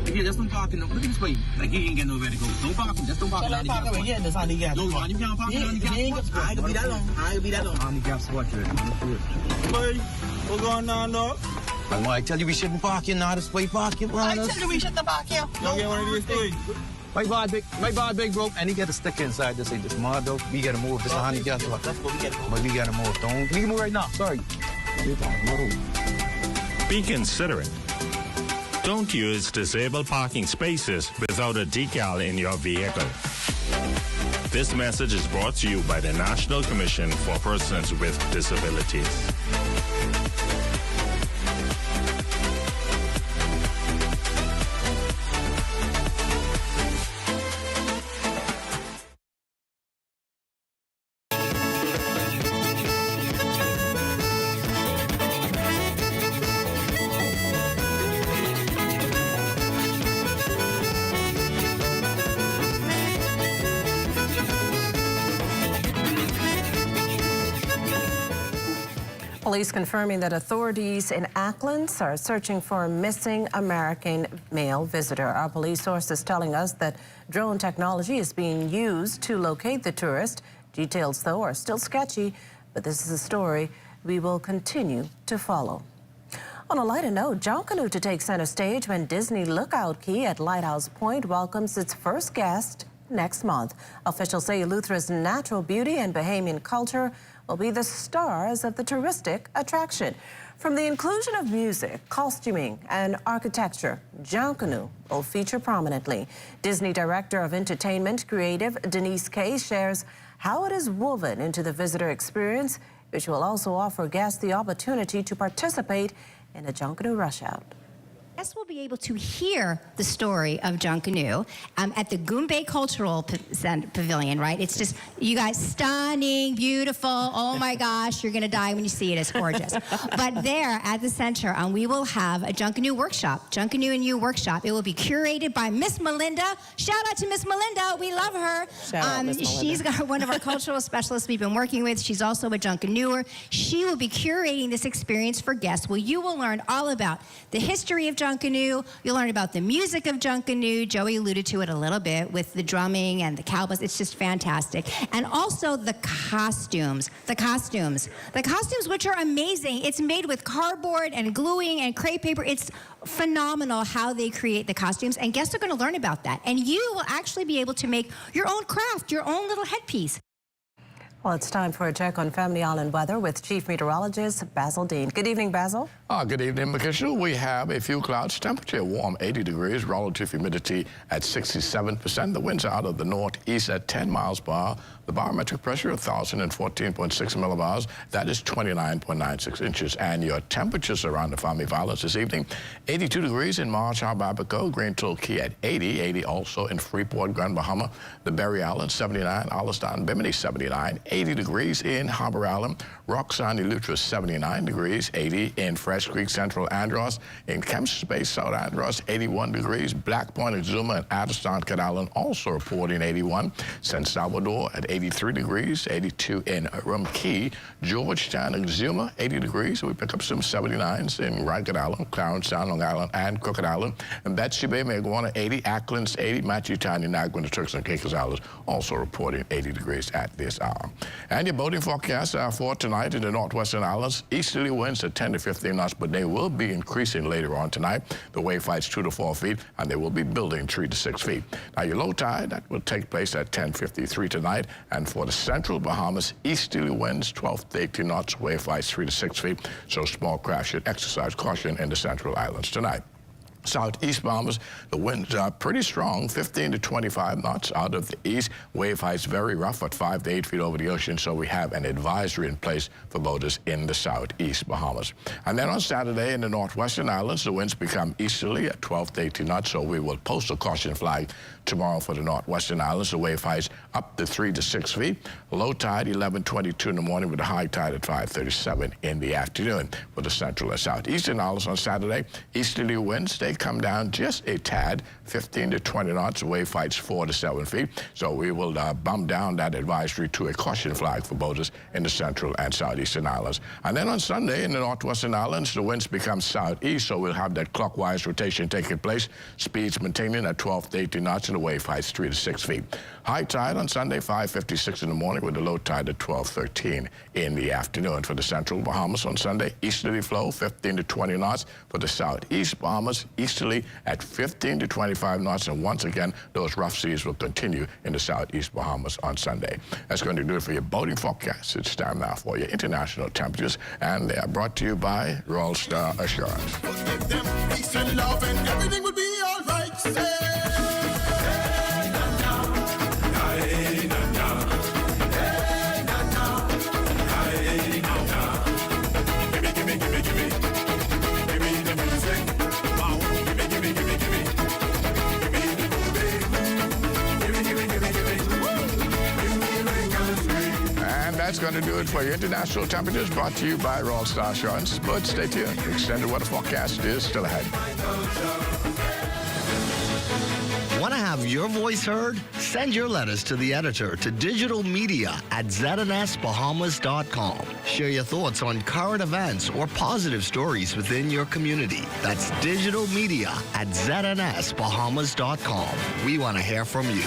Yeah, just don't park in the, look at this way. Like, you ain't get nowhere to go. Don't park him. Just don't park in the handicap spot. Yeah, that's handicap. No, man, you can't park in the handicap spot. I ain't gonna be that long. I ain't gonna be that long. Handicap spot, boy, what's going on, dog? I tell you we shouldn't park here now. This way parking, man. I tell you we shouldn't park here. Don't get one of these things. My bar big broke, and he got a sticker inside that say this mud though. We gotta move. This is a handicap spot. Let's go, we gotta move. But we gotta move. Don't we can move right now. Sorry. Be considerate. Don't use disabled parking spaces without a decal in your vehicle. This message is brought to you by the National Commission for Persons with Disabilities. Police confirming that authorities in Acklands are searching for a missing American male visitor. Our police sources telling us that drone technology is being used to locate the tourist. Details, though, are still sketchy, but this is a story we will continue to follow. On a lighter note, Junkanoo to take center stage when Disney Lookout Key at Lighthouse Point welcomes its first guest next month. Officials say Eleuthera's natural beauty and Bahamian culture will be the stars of the touristic attraction. From the inclusion of music, costuming, and architecture, Junkanoo will feature prominently. Disney Director of Entertainment Creative Denise Kay shares how it is woven into the visitor experience, which will also offer guests the opportunity to participate in a Junkanoo rush out. Guests will be able to hear the story of Junkanoo at the Goombay Cultural Pavilion, right? It's just, you guys, stunning, beautiful. Oh my gosh, you're gonna die when you see it. It's gorgeous. But there at the center, we will have a Junkanoo workshop, Junkanoo and You workshop. It will be curated by Miss Melinda. Shout out to Miss Melinda, we love her. Shout out, Miss Melinda. She's got one of our cultural specialists we've been working with. She's also a Junkanooer. She will be curating this experience for guests, where you will learn all about the history of Junkanoo. You'll learn about the music of Junkanoo. Joey alluded to it a little bit with the drumming and the cowbells. It's just fantastic. And also the costumes. The costumes, which are amazing. It's made with cardboard and gluing and crepe paper. It's phenomenal how they create the costumes, and guests are going to learn about that. And you will actually be able to make your own craft, your own little headpiece. Well, it's time for a check on Family Island weather with Chief Meteorologist Basil Dean. Good evening, Basil. Good evening, Makisha. We have a few clouds, temperature warm 80 degrees, relative humidity at 67%. The winds are out of the northeast at 10 miles per hour. The barometric pressure, 1,014.6 millibars. That is 29.96 inches. And your temperatures around the Family Islands this evening, 82 degrees in Marsh Harbor, Abaco, Green Tool Key at 80 also in Freeport, Grand Bahama, the Berry Islands, 79, Alliston, Bimini, 79, 80 degrees in Harbor Island, Roxanne, Eleuthera, 79 degrees, 80 in Fresh Creek, Central Andros, in Kemp's Bay, South Andros, 81 degrees, Black Point, Exuma, and Addiston, Cat Island also reporting 81, San Salvador at 83 degrees, 82 in Rum Key, Georgetown, Exuma, 80 degrees. We pick up some 79s in Ragged Island, Clarence Sound, Long Island, and Crooked Island, and Betsy Bay, Maguana, 80, Acklands, 80, Matthew-Town, Niagara, and the Turks and Caicos Islands also reporting 80 degrees at this hour. And your boating forecast for tonight in the northwestern islands, easterly winds at 10 to 15 knots, but they will be increasing later on tonight. The wave heights 2 to 4 feet, and they will be building 3 to 6 feet. Now, your low tide, that will take place at 10:53 tonight. And for the central Bahamas, easterly winds 12 to 18 knots, wave heights 3 to 6 feet. So small craft should exercise caution in the central islands tonight. Southeast Bahamas, the winds are pretty strong, 15 to 25 knots out of the east. Wave heights very rough at 5 to 8 feet over the ocean, so we have an advisory in place for boaters in the southeast Bahamas. And then on Saturday in the northwestern islands, the winds become easterly at 12 to 18 knots, so we will post a caution flag tomorrow for the northwestern islands. The wave heights up to 3 to 6 feet. Low tide 11:22 in the morning with a high tide at 5:37 in the afternoon. For the central and southeastern islands on Saturday, easterly winds, they come down just a tad, 15 to 20 knots, wave heights 4 to 7 feet. So we will bump down that advisory to a caution flag for boaters in the central and southeastern islands. And then on Sunday in the northwestern islands, the winds become southeast, so we'll have that clockwise rotation taking place. Speeds maintaining at 12 to 18 knots and the wave heights 3 to 6 feet. High tide on Sunday, 5:56 in the morning with a low tide at 12:13 in the afternoon. For the central Bahamas on Sunday, easterly flow 15 to 20 knots. For the southeast Bahamas, easterly at 15 to 25 knots. And once again, those rough seas will continue in the southeast Bahamas on Sunday. That's going to do it for your boating forecast. It's time now for your international temperatures, and they are brought to you by Royal Star Assurance. Peace and love and everything will be all right. That's going to do it for your international temperatures, brought to you by Royal Star Assurance. But stay tuned. Extended weather forecast is still ahead. Want to have your voice heard? Send your letters to the editor to digitalmedia@znsbahamas.com. Share your thoughts on current events or positive stories within your community. That's digitalmedia@znsbahamas.com. We want to hear from you.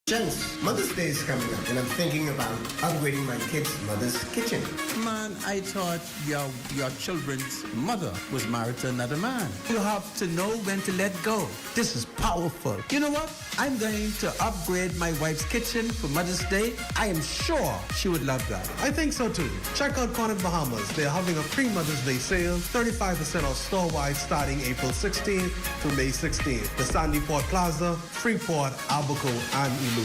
Gents, Mother's Day is coming up, and I'm thinking about upgrading my kids' mother's kitchen. Man, I thought your children's mother was married to another man. You have to know when to let go. This is powerful. You know what? I'm going to upgrade my wife's kitchen for Mother's Day. I am sure she would love that. I think so too. Check out Cornet Bahamas. They're having a pre-Mother's Day sale, 35% off store-wide starting April 16th to May 16th. The Sandy Port Plaza, Freeport, Albuquerque, and Elu.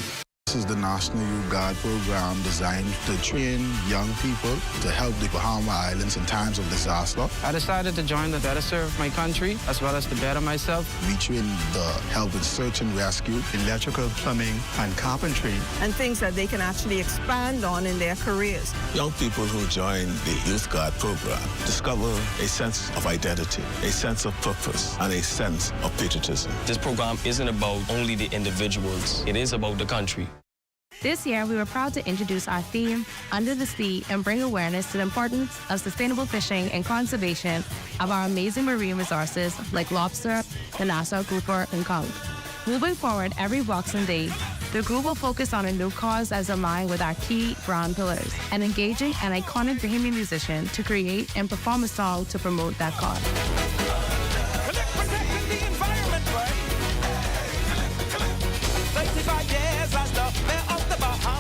This is the National Youth Guard program designed to train young people to help the Bahama Islands in times of disaster. I decided to join to better serve my country as well as to better myself. We train the help in search and rescue, electrical, plumbing, and carpentry. And things that they can actually expand on in their careers. Young people who join the Youth Guard program discover a sense of identity, a sense of purpose, and a sense of patriotism. This program isn't about only the individuals. It is about the country. This year, we were proud to introduce our theme, Under the Sea, and bring awareness to the importance of sustainable fishing and conservation of our amazing marine resources like lobster, the Nassau grouper, and conch. Moving forward every Boxing Day, the group will focus on a new cause as aligned with our key brand pillars and engaging an iconic Bahamian musician to create and perform a song to promote that cause. Protecting the environment, right? 35 years as the mayor of the Bahamas.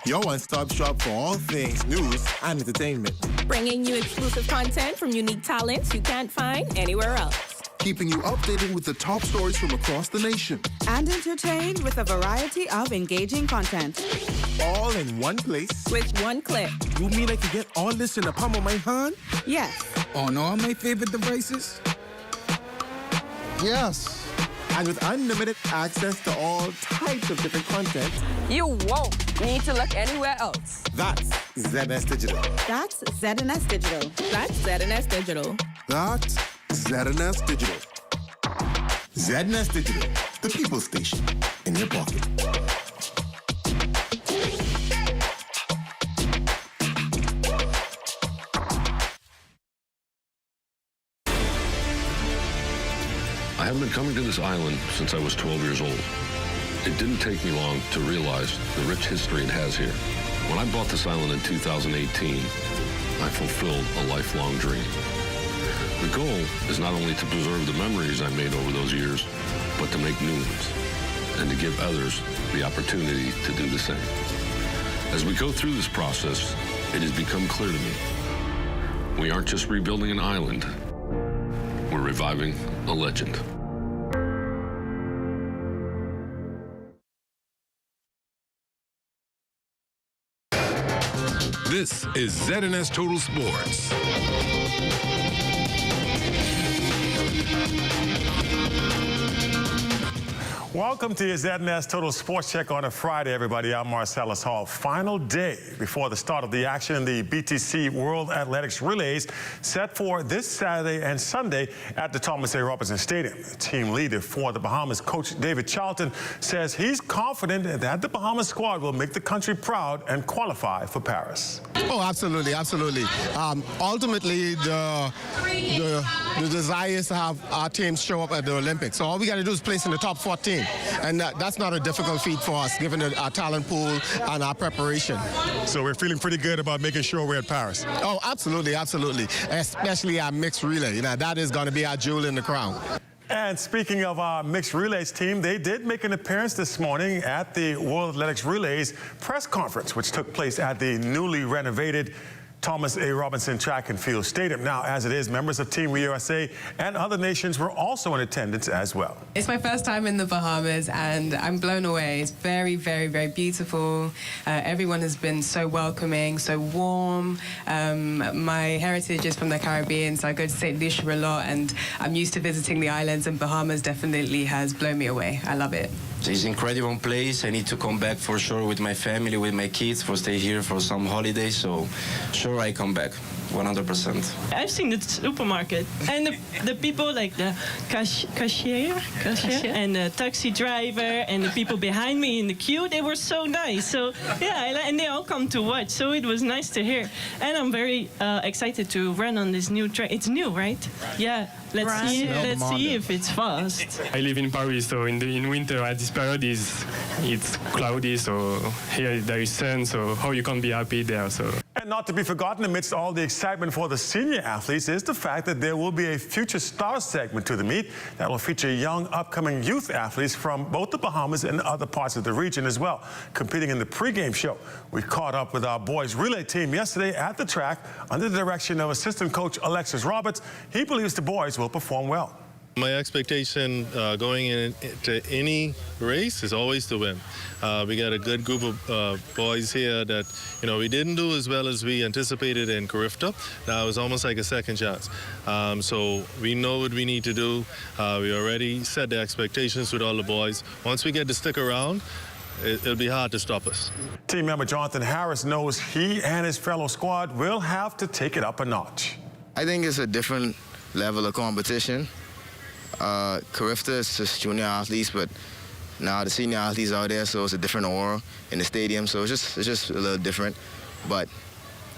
your one-stop shop for all things news and entertainment. Bringing you exclusive content from unique talents you can't find anywhere else. Keeping you updated with the top stories from across the nation. And entertained with a variety of engaging content. All in one place. With one click. You mean I can get all this in the palm of my hand? Yes. On all my favorite devices? Yes. And with unlimited access to all types of different content. You won't need to look anywhere else. That's ZNS Digital. That's ZNS Digital. That's ZNS Digital. That's ZNS Digital. ZNS Digital, the people station in your pocket. I have been coming to this island since I was 12 years old. It didn't take me long to realize the rich history it has here. When I bought this island in 2018, I fulfilled a lifelong dream. The goal is not only to preserve the memories I made over those years, but to make new ones and to give others the opportunity to do the same. As we go through this process, it has become clear to me, we aren't just rebuilding an island, we're reviving a legend. This is ZNS Total Sports. Welcome to your ZNS Total Sports Check on a Friday, everybody. I'm Marcellus Hall. Final day before the start of the action in the BTC World Athletics Relays set for this Saturday and Sunday at the Thomas A. Robinson Stadium. Team leader for the Bahamas, Coach David Charlton, says he's confident that the Bahamas squad will make the country proud and qualify for Paris. Oh, absolutely, absolutely. Ultimately, the desire is to have our teams show up at the Olympics. So all we got to do is place in the top 14. And that's not a difficult feat for us, given our talent pool and our preparation. So we're feeling pretty good about making sure we're at Paris. Oh, absolutely, absolutely. Especially our mixed relay. You know, that is going to be our jewel in the crown. And speaking of our mixed relays team, they did make an appearance this morning at the World Athletics Relays press conference, which took place at the newly renovated Thomas A. Robinson Track and Field Stadium. Now, as it is, members of Team USA and other nations were also in attendance as well. It's my first time in the Bahamas and I'm blown away. It's very, very, very beautiful. Everyone has been so welcoming, so warm. My heritage is from the Caribbean, so I go to St. Lucia a lot and I'm used to visiting the islands, and Bahamas definitely has blown me away. I love it. It's an incredible place. I need to come back for sure with my family, with my kids, for stay here for some holidays. So sure I come back, 100%. I've seen the supermarket and the people like the cashier and the taxi driver and the people behind me in the queue, they were so nice. So yeah, and they all come to watch. So it was nice to hear. And I'm very excited to run on this new track. It's new, right? Yeah. Let's see if it's fast. I live in Paris, so in winter at this period it's cloudy, so here there is sun, so how you can be happy there. So. And not to be forgotten amidst all the excitement for the senior athletes is the fact that there will be a Future Stars segment to the meet that will feature young upcoming youth athletes from both the Bahamas and other parts of the region as well, competing in the pregame show. We caught up with our boys relay team yesterday at the track under the direction of assistant coach Alexis Roberts. He believes the boys will perform well. My expectation going into any race is always to win. We got a good group of boys here that, we didn't do as well as we anticipated in Carifta. Now it was almost like a second chance. So we know what we need to do. We already set the expectations with all the boys. Once we get to stick around, it'll be hard to stop us. Team member Jonathan Harris knows he and his fellow squad will have to take it up a notch. I think it's a different level of competition. Carifta is just junior athletes, but now the senior athletes out there, so it's a different aura in the stadium, so it's just a little different. But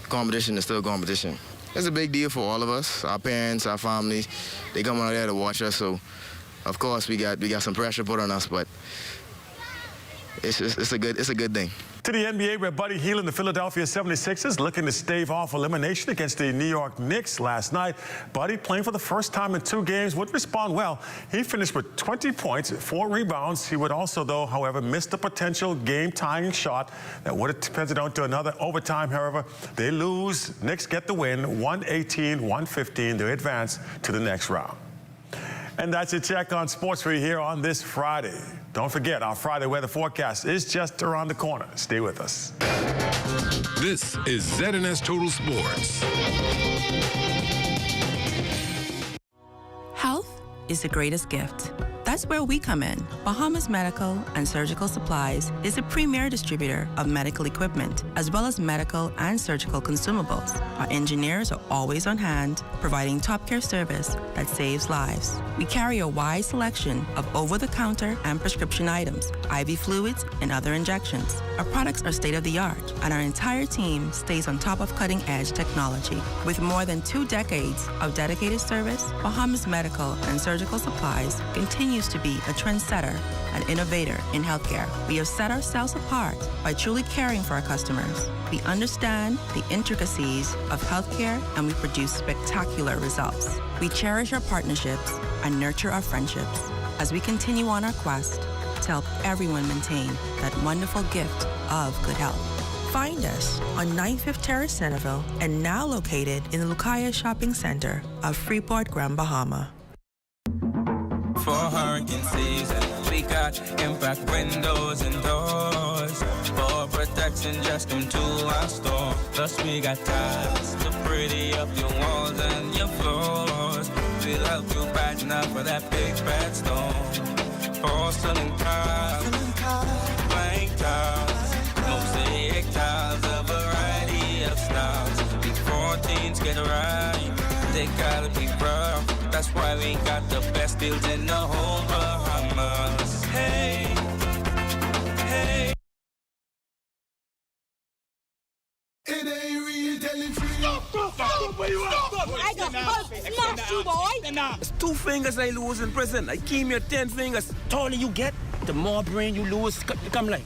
competition is still competition. It's a big deal for all of us, our parents, our families. They come out there to watch us, so of course we got some pressure put on us, but it's a good thing. To the NBA, where Buddy Hield and the Philadelphia 76ers looking to stave off elimination against the New York Knicks last night. Buddy, playing for the first time in 2 games, would respond well. He finished with 20 points, 4 rebounds. He would also, though, however, miss the potential game-tying shot that would have depended on to another overtime. However, they lose. Knicks get the win, 118-115. They advance to the next round. And that's your check on sports for you here on this Friday. Don't forget, our Friday weather forecast is just around the corner. Stay with us. This is ZNS Total Sports. Health is the greatest gift. That's where we come in. Bahamas Medical and Surgical Supplies is a premier distributor of medical equipment, as well as medical and surgical consumables. Our engineers are always on hand, providing top care service that saves lives. We carry a wide selection of over-the-counter and prescription items, IV fluids, and other injections. Our products are state-of-the-art, and our entire team stays on top of cutting-edge technology. With more than 2 decades of dedicated service, Bahamas Medical and Surgical Supplies continues to be a trendsetter and innovator in healthcare. We have set ourselves apart by truly caring for our customers. We understand the intricacies of healthcare, and we produce spectacular results. We cherish our partnerships and nurture our friendships as we continue on our quest to help everyone maintain that wonderful gift of good health. Find us on 95th Terrace, Centerville, and now located in the Lucaya Shopping Center of Freeport, Grand Bahama. For hurricane season, we got impact windows and doors. For protection, just come to our store. Plus we got tiles to pretty up your walls and your floors. We'll help you brighten up for that big bad storm. Porcelain tiles, blank tiles, mosaic tiles, a variety of styles. Big 14s get right, they gotta be rough. That's why we got the best deals in the whole Bahamas. Hey, hey. It ain't real, tell it free. Stop, where you at? I got pulp, smash you, boy. It's 2 fingers I lose in prison. I keep your 10 fingers. The taller you get, the more brain you lose. Come like.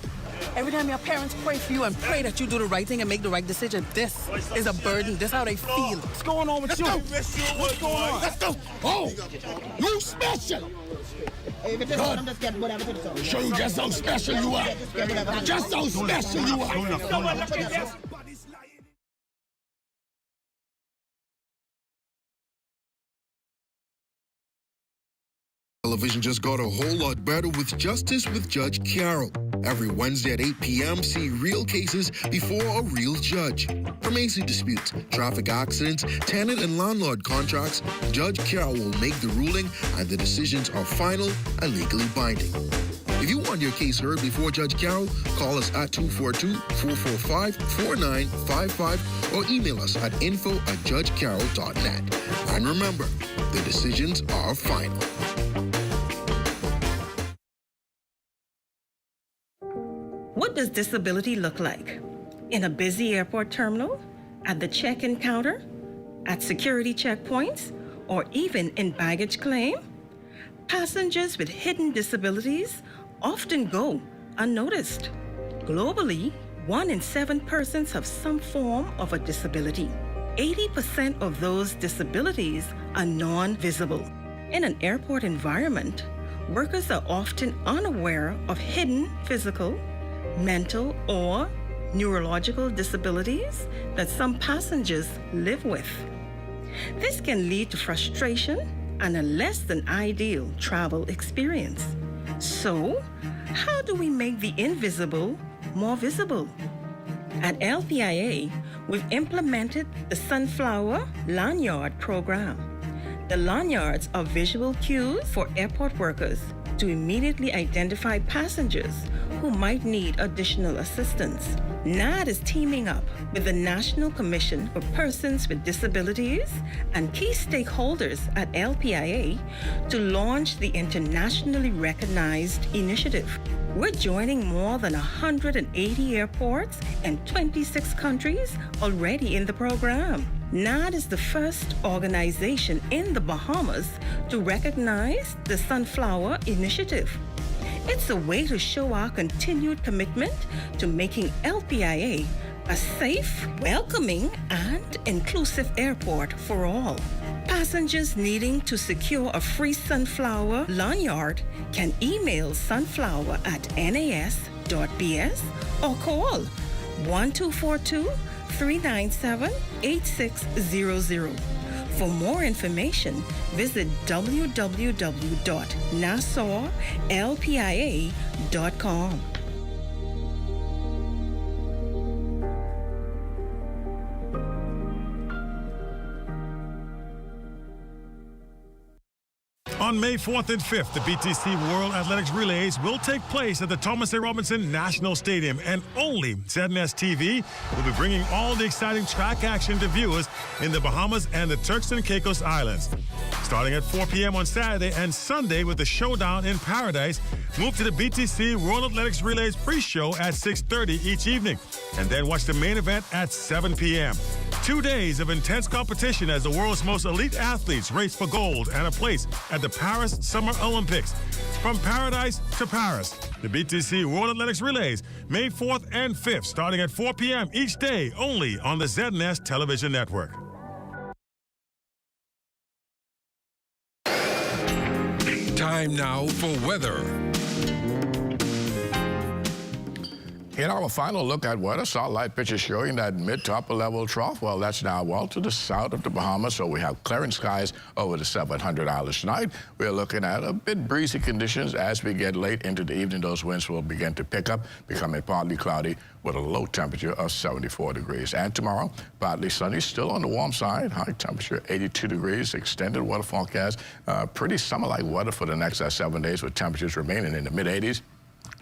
Every time your parents pray for you and pray that you do the right thing and make the right decision, this is a burden. This is how they feel. What's going on with you? What's going on? Let's go. Oh, you special. God, show you just how special you are. Just how special you are. Television just got a whole lot better with Justice with Judge Carol. Every Wednesday at 8 p.m., see real cases before a real judge. From AC disputes, traffic accidents, tenant and landlord contracts, Judge Carol will make the ruling and the decisions are final and legally binding. If you want your case heard before Judge Carol, call us at 242-445-4955 or email us at info@judgecarol.net. And remember, the decisions are final. What does disability look like? In a busy airport terminal? At the check-in counter? At security checkpoints? Or even in baggage claim? Passengers with hidden disabilities often go unnoticed. Globally, 1 in 7 persons have some form of a disability. 80% of those disabilities are non-visible. In an airport environment, workers are often unaware of hidden physical, mental, or neurological disabilities that some passengers live with. This can lead to frustration and a less than ideal travel experience. So, how do we make the invisible more visible? At LPIA, we've implemented the Sunflower Lanyard program. The lanyards are visual cues for airport workers to immediately identify passengers who might need additional assistance. NAD is teaming up with the National Commission for Persons with Disabilities and key stakeholders at LPIA to launch the internationally recognized initiative. We're joining more than 180 airports and 26 countries already in the program. NAD is the first organization in the Bahamas to recognize the Sunflower Initiative. It's a way to show our continued commitment to making LPIA a safe, welcoming, and inclusive airport for all. Passengers needing to secure a free sunflower lanyard can email sunflower@nas.bs or call 1242-397-8600. For more information, visit www.nassauLPIA.com. On May 4th and 5th, the BTC World Athletics Relays will take place at the Thomas A. Robinson National Stadium, and only ZNS TV will be bringing all the exciting track action to viewers in the Bahamas and the Turks and Caicos Islands. Starting at 4 p.m. on Saturday and Sunday with the Showdown in Paradise, move to the BTC World Athletics Relays pre-show at 6:30 each evening, and then watch the main event at 7 p.m. 2 days of intense competition as the world's most elite athletes race for gold and a place at the Paris Summer Olympics. From paradise to Paris, the BTC World Athletics Relays, May 4th and 5th, starting at 4 p.m. each day, only on the ZNS Television Network. Time now for weather. In our final look at weather, satellite pictures showing that mid to upper level trough. Well, that's now well to the south of the Bahamas, so we have clearing skies over the 700 islands tonight. We're looking at a bit breezy conditions as we get late into the evening. Those winds will begin to pick up, becoming partly cloudy with a low temperature of 74 degrees. And tomorrow, partly sunny, still on the warm side, high temperature 82 degrees, extended weather forecast, pretty summer-like weather for the next 7 days with temperatures remaining in the mid-80s.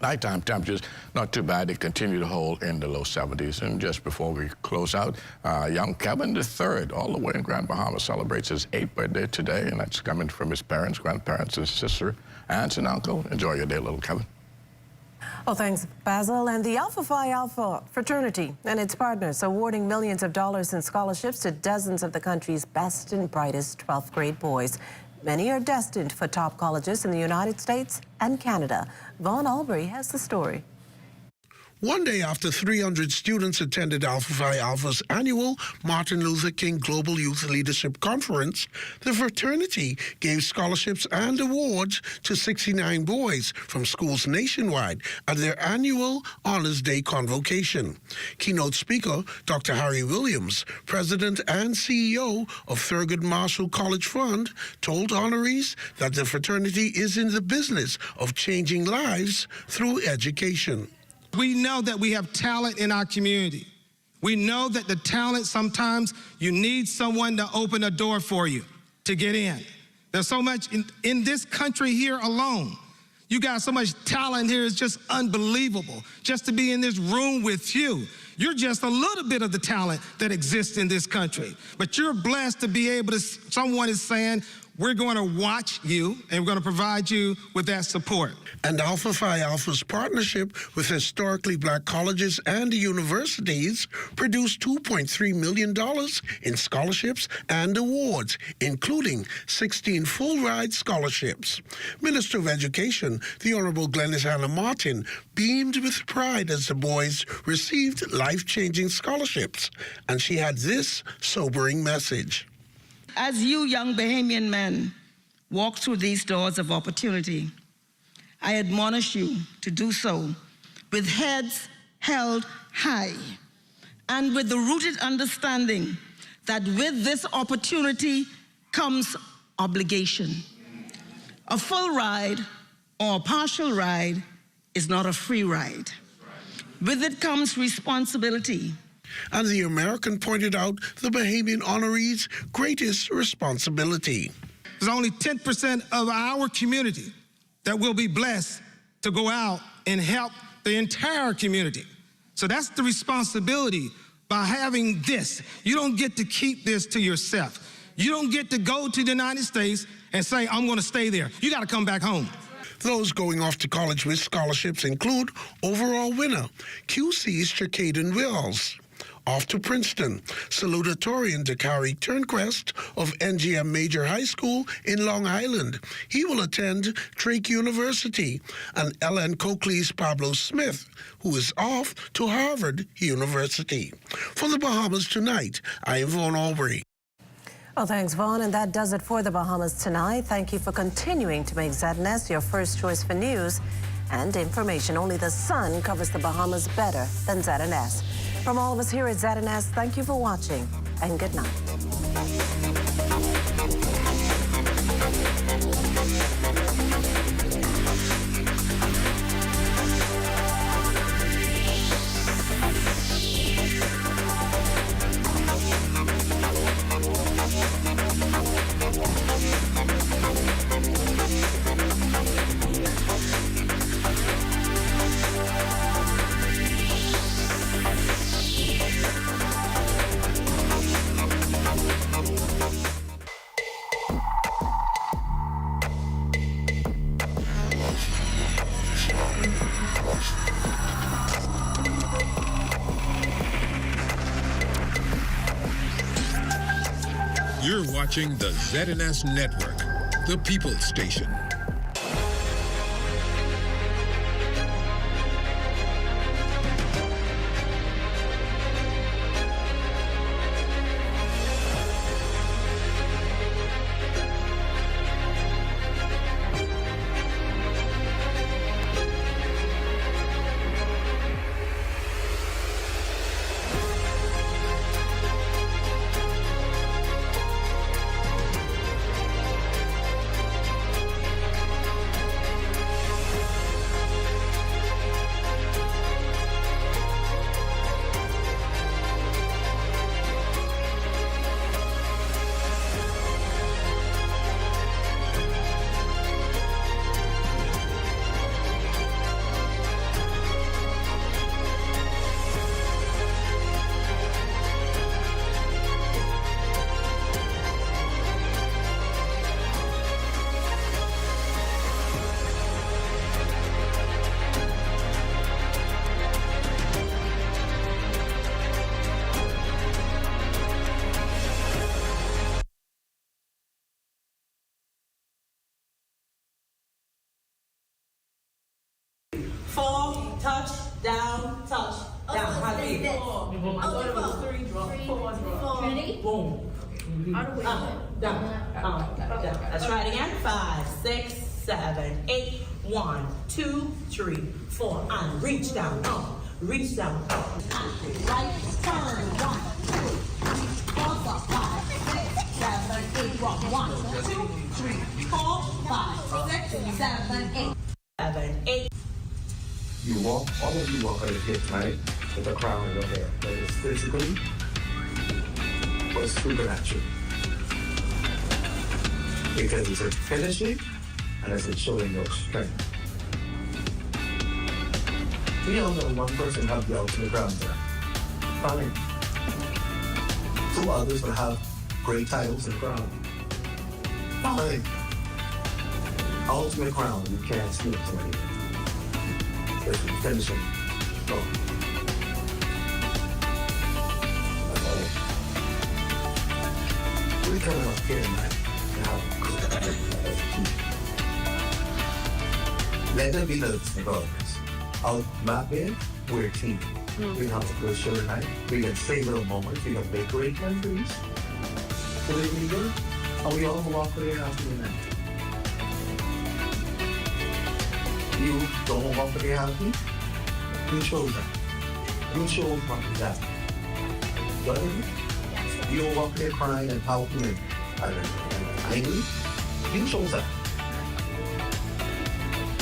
Nighttime temperatures, not too bad. They continue to hold in the low 70s. And just before we close out, young Kevin III, all the way in Grand Bahama, celebrates his 8th birthday today, and that's coming from his parents, grandparents, and sister, aunts, and uncle. Enjoy your day, little Kevin. Well, thanks, Basil. And the Alpha Phi Alpha fraternity and its partners awarding millions of dollars in scholarships to dozens of the country's best and brightest 12th grade boys. Many are destined for top colleges in the United States and Canada. Vaughn Albury has the story. One day after 300 students attended Alpha Phi Alpha's annual Martin Luther King Global Youth Leadership Conference, the fraternity gave scholarships and awards to 69 boys from schools nationwide at their annual Honors Day convocation. Keynote speaker, Dr. Harry Williams, president and CEO of Thurgood Marshall College Fund, told honorees that the fraternity is in the business of changing lives through education. We know that we have talent in our community. We know that the talent, sometimes you need someone to open a door for you to get in. There's so much in this country here alone. You got so much talent here, it's just unbelievable. Just to be in this room with you, you're just a little bit of the talent that exists in this country. But you're blessed to be able to, someone is saying, we're going to watch you and we're going to provide you with that support. And Alpha Phi Alpha's partnership with historically black colleges and universities produced $2.3 million in scholarships and awards, including 16 full-ride scholarships. Minister of Education, the Honorable Glenys Hannah Martin, beamed with pride as the boys received life-changing scholarships. And she had this sobering message. As you young Bahamian men walk through these doors of opportunity, I admonish you to do so with heads held high and with the rooted understanding that with this opportunity comes obligation. A full ride or a partial ride is not a free ride. With it comes responsibility. And the American pointed out the Bahamian honorees' greatest responsibility. There's only 10% of our community that will be blessed to go out and help the entire community. So that's the responsibility by having this. You don't get to keep this to yourself. You don't get to go to the United States and say, I'm going to stay there. You got to come back home. Those going off to college with scholarships include overall winner QC's Chakaden Wills, off to Princeton. Salutatorian Dakari Turnquest of NGM Major High School in Long Island. He will attend Drake University. And Ellen Coakley's Pablo Smith, who is off to Harvard University. For the Bahamas Tonight, I am Vaughn Aubrey. Well, thanks, Vaughn, and that does it for the Bahamas Tonight. Thank you for continuing to make ZNS your first choice for news and information. Only the sun covers the Bahamas better than ZNS. From all of us here at ZNS, thank you for watching and good night. You're watching the ZNS Network, the People's Station. Touchdown. How do you do? I thought it was 3 draw. 4 draw. Ready? Boom. Down. Let's try it again. 5, 6, 7, 8. 1, 2, 3, 4. And reach down. Reach down. Right turn. 1, 2, 3, 4, 5, 6, 7, 8. 1, 2, 3, 4, 5, 6, 7, 8. 7, 8. You walk, all of you walk on your hips, right? With a crown in your hair. Whether it's physically or supernatural. Because it's a finishing and it's a showing your strength. We all know one person have the ultimate crown there. Fine. 2 others will have great titles and crown. Fine. Ultimate crown, you can't sneak to anything. It's finishing. Go. That's all. We coming up here, man. Let there be notes regardless. Out back there, we're a team. We have a good show tonight. We can savor the moment. We can make great memories. So they really good. And we all walk away after the night. You don't want to be happy, you chose that. You chose not to that. You don't want to be crying and pouting and angry, you chose that.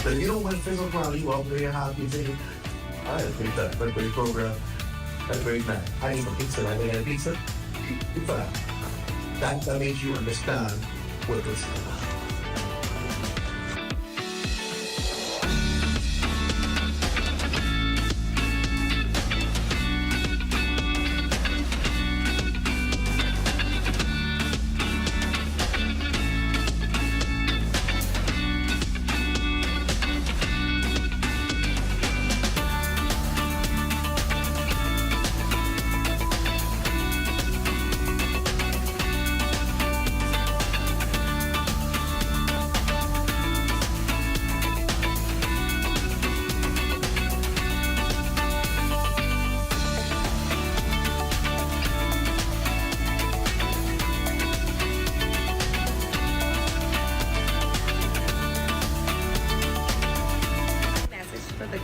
But if you don't want to feel around, you want to be happy, thinking, I had a great time, had a great program, had a great night. I ate some pizza, I had a pizza, you fine. That makes you understand what it was.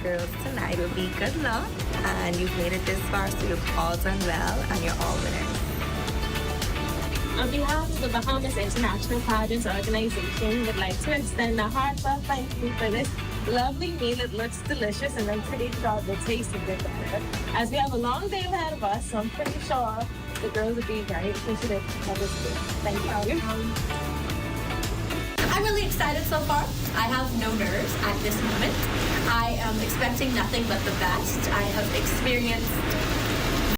girls tonight will be good luck, and you've made it this far, so you've all done well, and you're all winners. On behalf of the Bahamas International Pageants Organization, we'd like to extend a heartfelt thank you for this lovely meal. It looks delicious, and I'm pretty sure it will taste a bit better. As we have a long day ahead of us, so I'm pretty sure the girls will be very appreciative of this food. Thank you. I'm really excited so far. I have no nerves at this moment. I am expecting nothing but the best. I have experienced